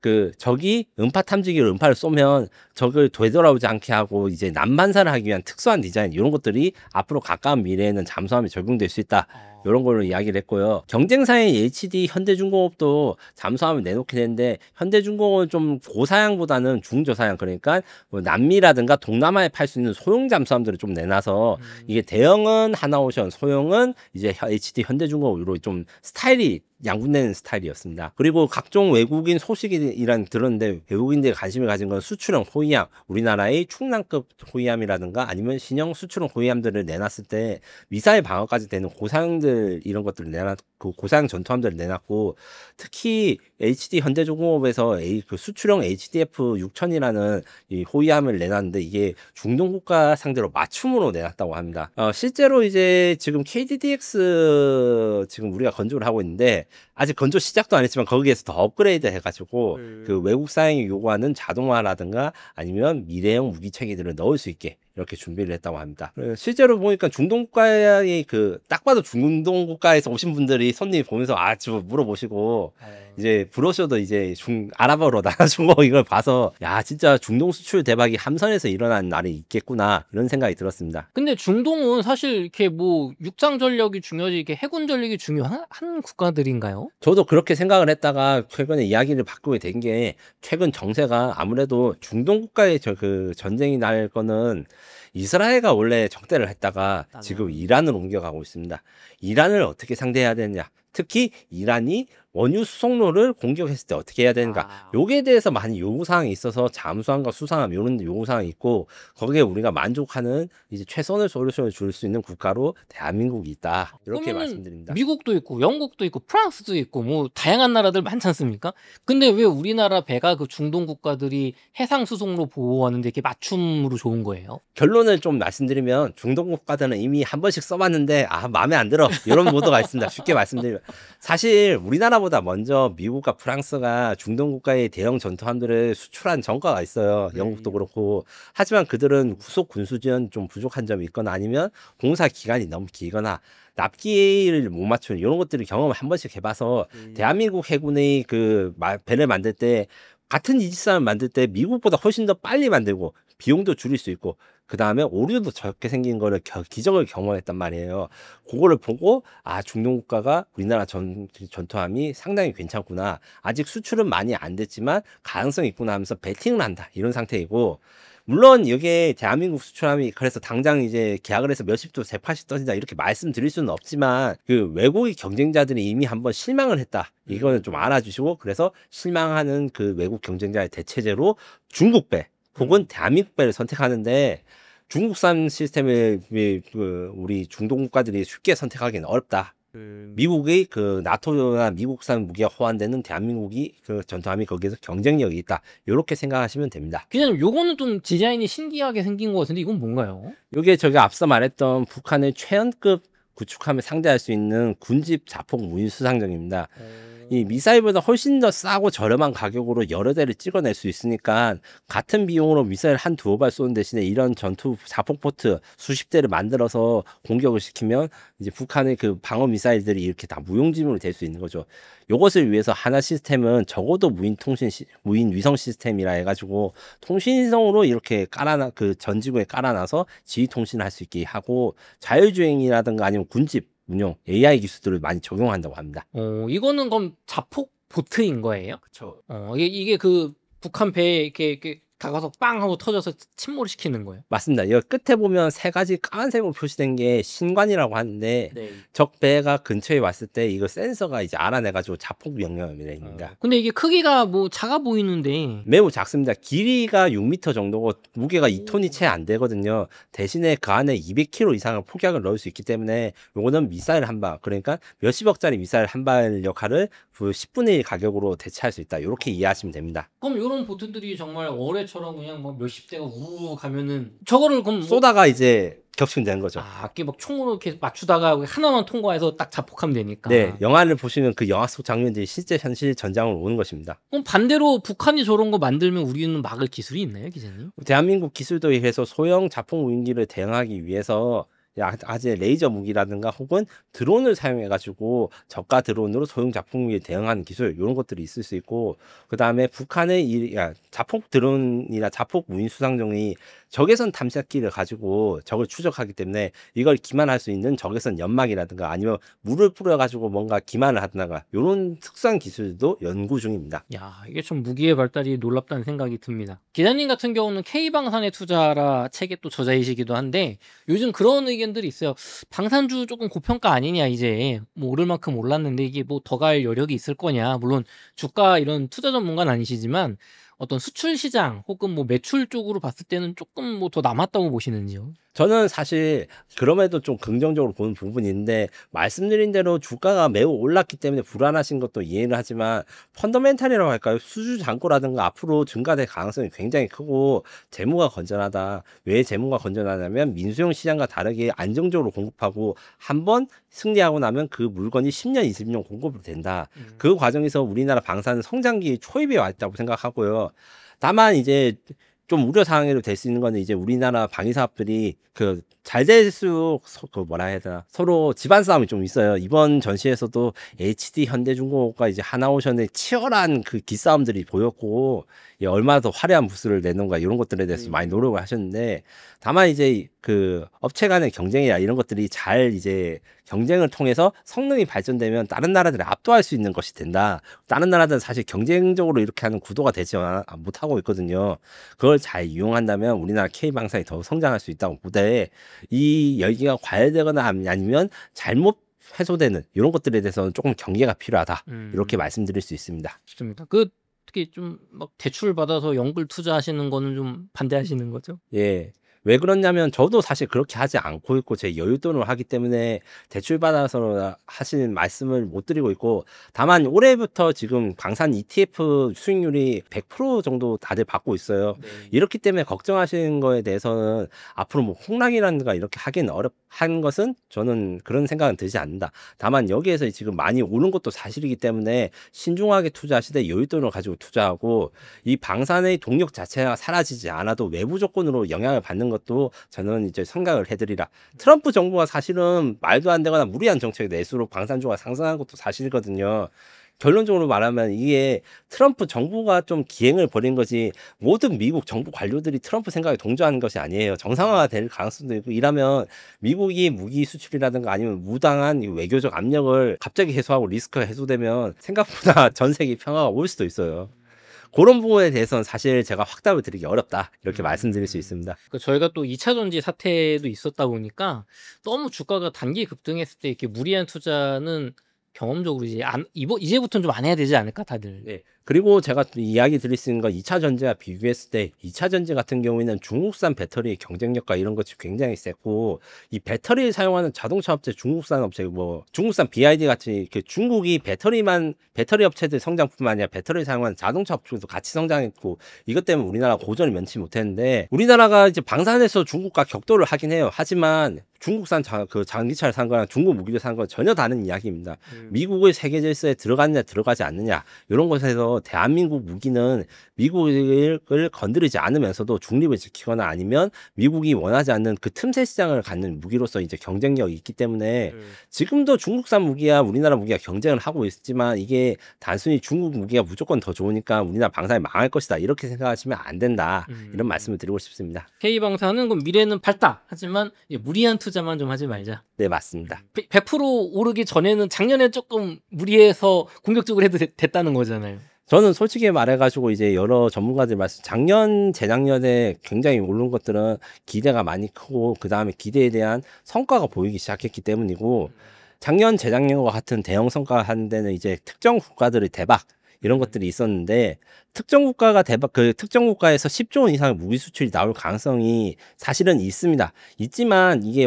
그 적이 음파 탐지기로 음파를 쏘면 적을 되돌아오지 않게 하고 이제 난반사를 하기 위한 특수한 디자인 이런 것들이 앞으로 가까운 미래에는 잠수함에 적용될 수 있다. 이런 걸로 이야기를 했고요. 경쟁사인 HD 현대중공업도 잠수함을 내놓긴 했는데 현대중공업은 좀 고사양보다는 중저사양 그러니까 뭐 남미라든가 동남아에 팔 수 있는 소형 잠수함들을 좀 내놔서 이게 대형은 하나오션, 소형은 이제 HD 현대중공업으로 좀 스타일이 양분되는 스타일이었습니다. 그리고 각종 외국인 소식이란 들었는데 외국인들이 관심을 가진 건 수출형 호위함, 우리나라의 충남급 호위함이라든가 아니면 신형 수출형 호위함들을 내놨을 때 미사일 방어까지 되는 고사양들 이런 것들을 내놨고 고사양 전투함들을 내놨고 특히 HD 현대중공업에서 그 수출형 HDF 6000이라는 이 호위함을 내놨는데 이게 중동 국가 상대로 맞춤으로 내놨다고 합니다. 실제로 이제 지금 KDDX 지금 우리가 건조를 하고 있는데 아직 건조 시작도 안 했지만 거기에서 더 업그레이드 해가지고 그 외국 사양이 요구하는 자동화라든가 아니면 미래형 무기 체계들을 넣을 수 있게 이렇게 준비를 했다고 합니다. 실제로 보니까 중동 국가의 그 딱 봐도 중동 국가에서 오신 분들이 손님이 보면서 좀 물어보시고 이제 브로셔도 이제 아랍어로 나눠주고 이걸 봐서 야 진짜 중동 수출 대박이 함선에서 일어나는 날이 있겠구나 이런 생각이 들었습니다. 근데 중동은 사실 이렇게 뭐 육상 전력이 중요하지 이렇게 해군 전력이 중요한 국가들인가요? 저도 그렇게 생각을 했다가 최근에 이야기를 바꾸게 된 게 최근 정세가 아무래도 중동 국가의 그 전쟁이 날 거는 이스라엘과 원래 적대를 했다가 지금 이란으로 옮겨가고 있습니다. 이란을 어떻게 상대해야 되느냐. 특히 이란이 원유 수송로를 공격했을 때 어떻게 해야 되는가. 요기에 대해서 많이 요구사항이 있어서 잠수함과 수상함 이런 요구사항이 있고 거기에 우리가 만족하는 이제 최선의 솔루션을 줄 수 있는 국가로 대한민국이 있다. 이렇게 말씀드립니다. 미국도 있고 영국도 있고 프랑스도 있고 뭐 다양한 나라들 많지 않습니까? 근데 왜 우리나라 배가 그 중동 국가들이 해상 수송로 보호하는데 이렇게 맞춤으로 좋은 거예요? 결론을 좀 말씀드리면 중동 국가들은 이미 한 번씩 써봤는데 마음에 안 들어 이런 모드가 있습니다. 쉽게 말씀드리면 사실 우리나라보다 먼저 미국과 프랑스가 중동 국가의 대형 전투함들을 수출한 전과가 있어요. 영국도 그렇고. 하지만 그들은 후속 군수 지원 좀 부족한 점이 있거나 아니면 공사 기간이 너무 길거나 납기를 못 맞추는 이런 것들을 경험을 한 번씩 해봐서 대한민국 해군의 그 배를 만들 때 같은 이지스함을 만들 때 미국보다 훨씬 더 빨리 만들고 비용도 줄일 수 있고 그 다음에 오류도 적게 생긴 거를 기적을 경험했단 말이에요. 그거를 보고 중동 국가가 우리나라 전투함이 상당히 괜찮구나. 아직 수출은 많이 안 됐지만 가능성이 있구나 하면서 베팅을 한다. 이런 상태이고 물론 이게 대한민국 수출함이 그래서 당장 이제 계약을 해서 몇십 조 재파씩 떠진다 이렇게 말씀드릴 수는 없지만 그 외국의 경쟁자들이 이미 한번 실망을 했다. 이거는 좀 알아주시고 그래서 실망하는 그 외국 경쟁자의 대체제로 중국배 혹은 대한민국 배를 선택하는데 중국산 시스템을 우리 중동 국가들이 쉽게 선택하기는 어렵다. 미국의 그 나토나 미국산 무기가 호환되는 대한민국이 그 전투함이 거기에서 경쟁력이 있다. 이렇게 생각하시면 됩니다. 기자님, 요거는 좀 디자인이 신기하게 생긴 것 같은데 이건 뭔가요? 이게 저기 앞서 말했던 북한의 최연급 구축함을 상대할 수 있는 군집 자폭 무인 수상정입니다. 이 미사일보다 훨씬 더 싸고 저렴한 가격으로 여러 대를 찍어낼 수 있으니까 같은 비용으로 미사일 한 두어 발 쏘는 대신에 이런 전투 자폭포트 수십 대를 만들어서 공격을 시키면 이제 북한의 그 방어 미사일들이 이렇게 다 무용지물이 될 수 있는 거죠. 요것을 위해서 하나 시스템은 적어도 무인 위성 시스템이라 해가지고 통신성으로 이렇게 그 전 지구에 깔아놔서 지휘 통신을 할 수 있게 하고 자율주행이라든가 아니면 군집 운용 AI 기술들을 많이 적용한다고 합니다. 이거는 그럼 자폭 보트인 거예요? 그렇죠. 이게 그 북한 배에 이렇게 다가서 빵 하고 터져서 침몰을 시키는 거예요. 맞습니다. 여기 끝에 보면 세 가지 까만색으로 표시된 게 신관이라고 하는데 네. 적 배가 근처에 왔을 때 이거 센서가 이제 알아내가지고 자폭 명령입니다. 근데 이게 크기가 뭐 작아 보이는데 매우 작습니다. 길이가 6m 정도고 무게가 2톤이 채 안 되거든요. 대신에 그 안에 200kg 이상의 폭약을 넣을 수 있기 때문에 요거는 미사일 한 방, 그러니까 몇십억짜리 미사일 한 발 역할을 그 10분의 1 가격으로 대체할 수 있다. 이렇게 이해하시면 됩니다. 그럼 이런 보트들이 정말 어뢰처럼 그냥 뭐 몇십 대가 우우 가면은 저거를 그럼 쏘다가 이제 격침되는 거죠. 이게 막 총으로 이렇게 맞추다가 하나만 통과해서 딱 자폭하면 되니까. 네, 영화를 보시면 그 영화 속 장면들이 실제 현실 전장으로 오는 것입니다. 그럼 반대로 북한이 저런 거 만들면 우리는 막을 기술이 있나요, 기자님? 대한민국 기술도 해서 소형 자폭 무인기를 대응하기 위해서 아재 레이저 무기라든가 혹은 드론을 사용해가지고 저가 드론으로 소형 자폭 무기에 대응하는 기술 이런 것들이 있을 수 있고 그 다음에 북한의 자폭 드론이나 자폭 무인 수상정이 적외선 탐색기를 가지고 적을 추적하기 때문에 이걸 기만할 수 있는 적외선 연막이라든가 아니면 물을 뿌려가지고 뭔가 기만을 하든가 이런 특수한 기술도 연구 중입니다. 야, 이게 좀 무기의 발달이 놀랍다는 생각이 듭니다. 기자님 같은 경우는 K방산에 투자하라 책의 또 저자이시기도 한데 요즘 그런 의견들이 있어요. 방산주 조금 고평가 아니냐, 이제 뭐 오를 만큼 올랐는데 이게 뭐 더 갈 여력이 있을 거냐. 물론 주가 이런 투자 전문가는 아니시지만 어떤 수출 시장 혹은 뭐 매출 쪽으로 봤을 때는 조금 뭐 더 남았다고 보시는지요? 저는 사실 그럼에도 좀 긍정적으로 보는 부분이 있는데 말씀드린 대로 주가가 매우 올랐기 때문에 불안하신 것도 이해를 하지만 펀더멘탈이라고 할까요? 수주 잔고라든가 앞으로 증가될 가능성이 굉장히 크고 재무가 건전하다. 왜 재무가 건전하냐면 민수용 시장과 다르게 안정적으로 공급하고 한번 승리하고 나면 그 물건이 10년, 20년 공급이 된다. 그 과정에서 우리나라 방사는 성장기 초입에 와 있다고 생각하고요. 다만 이제 좀 우려 사항으로 될 수 있는 거는 이제 우리나라 방위 사업들이 그 잘 될수록 그 뭐라 해야 되나 서로 집안 싸움이 좀 있어요. 이번 전시에서도 HD 현대중공업과 이제 하나오션의 치열한 그 기싸움들이 보였고 얼마나 더 화려한 부스를 내는가 이런 것들에 대해서 많이 노력을 하셨는데 다만 이제 그 업체 간의 경쟁이나 이런 것들이 잘 이제 경쟁을 통해서 성능이 발전되면 다른 나라들을 압도할 수 있는 것이 된다. 다른 나라들은 사실 경쟁적으로 이렇게 하는 구도가 되지 못하고 있거든요. 그걸 잘 이용한다면 우리나라 K방산이 더 성장할 수 있다고 보되 이 열기가 과열되거나 아니면 잘못 해소되는 이런 것들에 대해서는 조금 경계가 필요하다. 이렇게 말씀드릴 수 있습니다. 좋습니다. 특히 좀 막 대출 받아서 연글 투자하시는 거는 좀 반대하시는 거죠? 예. 왜 그러냐면 저도 사실 그렇게 하지 않고 있고 제 여윳돈을 하기 때문에 대출 받아서 하시는 말씀을 못 드리고 있고 다만 올해부터 지금 방산 ETF 수익률이 100% 정도 다들 받고 있어요. 네. 이렇기 때문에 걱정하시는 거에 대해서는 앞으로 뭐 폭락이라든가 이렇게 하기는 한 것은 저는 그런 생각은 들지 않는다. 다만 여기에서 지금 많이 오른 것도 사실이기 때문에 신중하게 투자하시되 여윳돈을 가지고 투자하고 이 방산의 동력 자체가 사라지지 않아도 외부 조건으로 영향을 받는 것도 저는 이제 생각을 해드리라. 트럼프 정부가 사실은 말도 안 되거나 무리한 정책을 낼수록 방산주가 상승한 것도 사실이거든요. 결론적으로 말하면 이게 트럼프 정부가 좀 기행을 벌인 거지 모든 미국 정부 관료들이 트럼프 생각에 동조하는 것이 아니에요. 정상화가 될 가능성도 있고 이러면 미국이 무기 수출이라든가 아니면 무당한 외교적 압력을 갑자기 해소하고 리스크가 해소되면 생각보다 전 세계 평화가 올 수도 있어요. 그런 부분에 대해서는 사실 제가 확답을 드리기 어렵다 이렇게 말씀드릴 수 있습니다. 그러니까 저희가 또 2차 전지 사태도 있었다 보니까 너무 주가가 단기 급등했을 때 이렇게 무리한 투자는 경험적으로 이제부터는 좀 안 해야 되지 않을까 다들. 네, 그리고 제가 이야기 드릴 수 있는 건 2차 전지와 비교했을 때 2차 전지 같은 경우에는 중국산 배터리의 경쟁력과 이런 것이 굉장히 셌고 이 배터리를 사용하는 자동차 업체 중국산 업체 뭐 중국산 BYD 같이 중국이 배터리 업체들 성장뿐만 아니라 배터리를 사용하는 자동차 업체도 같이 성장했고 이것 때문에 우리나라가 고전을 면치 못했는데 우리나라가 이제 방산해서 중국과 격돌을 하긴 해요. 하지만 중국산 장기차를 산 거랑 중국 무기를 산 건 전혀 다른 이야기입니다. 미국의 세계 질서에 들어갔느냐 들어가지 않느냐 이런 것에서 대한민국 무기는 미국을 건드리지 않으면서도 중립을 지키거나 아니면 미국이 원하지 않는 그 틈새 시장을 갖는 무기로서 이제 경쟁력이 있기 때문에 지금도 중국산 무기와 우리나라 무기가 경쟁을 하고 있지만 이게 단순히 중국 무기가 무조건 더 좋으니까 우리나라 방산이 망할 것이다 이렇게 생각하시면 안 된다 이런 말씀을 드리고 싶습니다. K방산은 그럼 미래는 밝다. 하지만 무리한 투자만 좀 하지 말자. 네, 맞습니다. 100% 오르기 전에는 작년에 조금 무리해서 공격적으로 해도 됐다는 거잖아요. 저는 솔직히 말해가지고 이제 여러 전문가들 말씀, 작년, 재작년에 굉장히 오른 것들은 기대가 많이 크고 그 다음에 기대에 대한 성과가 보이기 시작했기 때문이고 작년, 재작년과 같은 대형 성과가 하는 데는 이제 특정 국가들의 대박 이런 것들이 있었는데 특정 국가가 대박 특정 국가에서 10조 원 이상의 무기 수출이 나올 가능성이 사실은 있습니다. 있지만 이게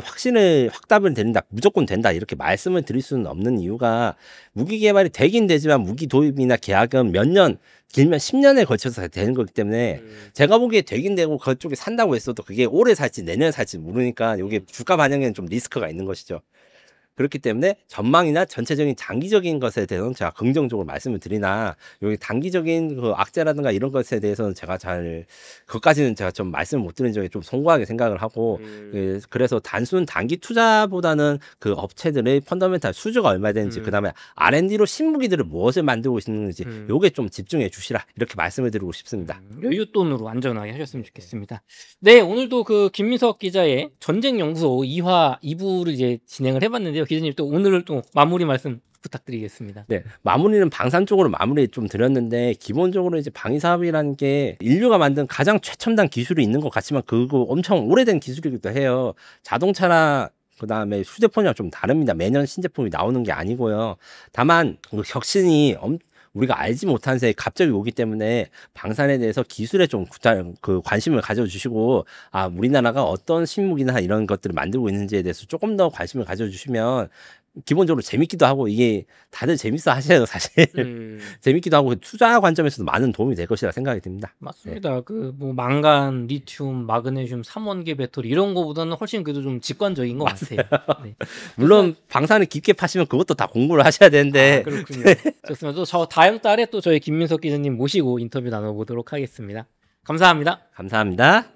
확답을 된다, 무조건 된다 이렇게 말씀을 드릴 수는 없는 이유가 무기 개발이 되긴 되지만 무기 도입이나 계약은 몇 년 길면 10년에 걸쳐서 되는 거기 때문에 제가 보기에 되긴 되고 그쪽에 산다고 했어도 그게 올해 살지 내년에 살지 모르니까 이게 주가 반영에는 좀 리스크가 있는 것이죠. 그렇기 때문에 전망이나 전체적인 장기적인 것에 대해서는 제가 긍정적으로 말씀을 드리나 여기 단기적인 그 악재라든가 이런 것에 대해서는 제가 그것까지는 제가 좀 말씀을 못 드린 적이 좀 송구하게 생각을 하고 그래서 단순 단기 투자보다는 그 업체들의 펀더멘탈 수주가 얼마 되는지 그다음에 R&D로 신무기들을 무엇을 만들고 있는지 요게 좀 집중해 주시라 이렇게 말씀을 드리고 싶습니다. 여윳돈으로 안전하게 하셨으면 좋겠습니다. 네, 오늘도 그 김민석 기자의 전쟁연구소 2부를 이제 진행을 해봤는데요. 기자님 또 오늘 또 마무리 말씀 부탁드리겠습니다. 네, 마무리는 방산 쪽으로 마무리 좀 드렸는데 기본적으로 이제 방위 사업이라는 게 인류가 만든 가장 최첨단 기술이 있는 것 같지만 그거 엄청 오래된 기술이기도 해요. 자동차나 그다음에 휴대폰이랑 좀 다릅니다. 매년 신제품이 나오는 게 아니고요. 다만 그 혁신이 우리가 알지 못한 새에 갑자기 오기 때문에 방산에 대해서 기술에 좀 관심을 가져주시고 우리나라가 어떤 신무기나 이런 것들을 만들고 있는지에 대해서 조금 더 관심을 가져주시면 기본적으로 재밌기도 하고 이게 다들 재밌어 하셔요 사실. 재밌기도 하고 투자 관점에서도 많은 도움이 될 것이라 생각이 듭니다. 맞습니다. 네. 뭐 망간, 리튬, 마그네슘, 삼원계 배터리 이런 거보다는 훨씬 그래도 좀 직관적인 것 같아요. 네. 물론 방산을 깊게 파시면 그것도 다 공부를 하셔야 되는데. 그렇군요. 좋습니다. 또 저 다음 달에 또 저희 김민석 기자님 모시고 인터뷰 나눠보도록 하겠습니다. 감사합니다. 감사합니다.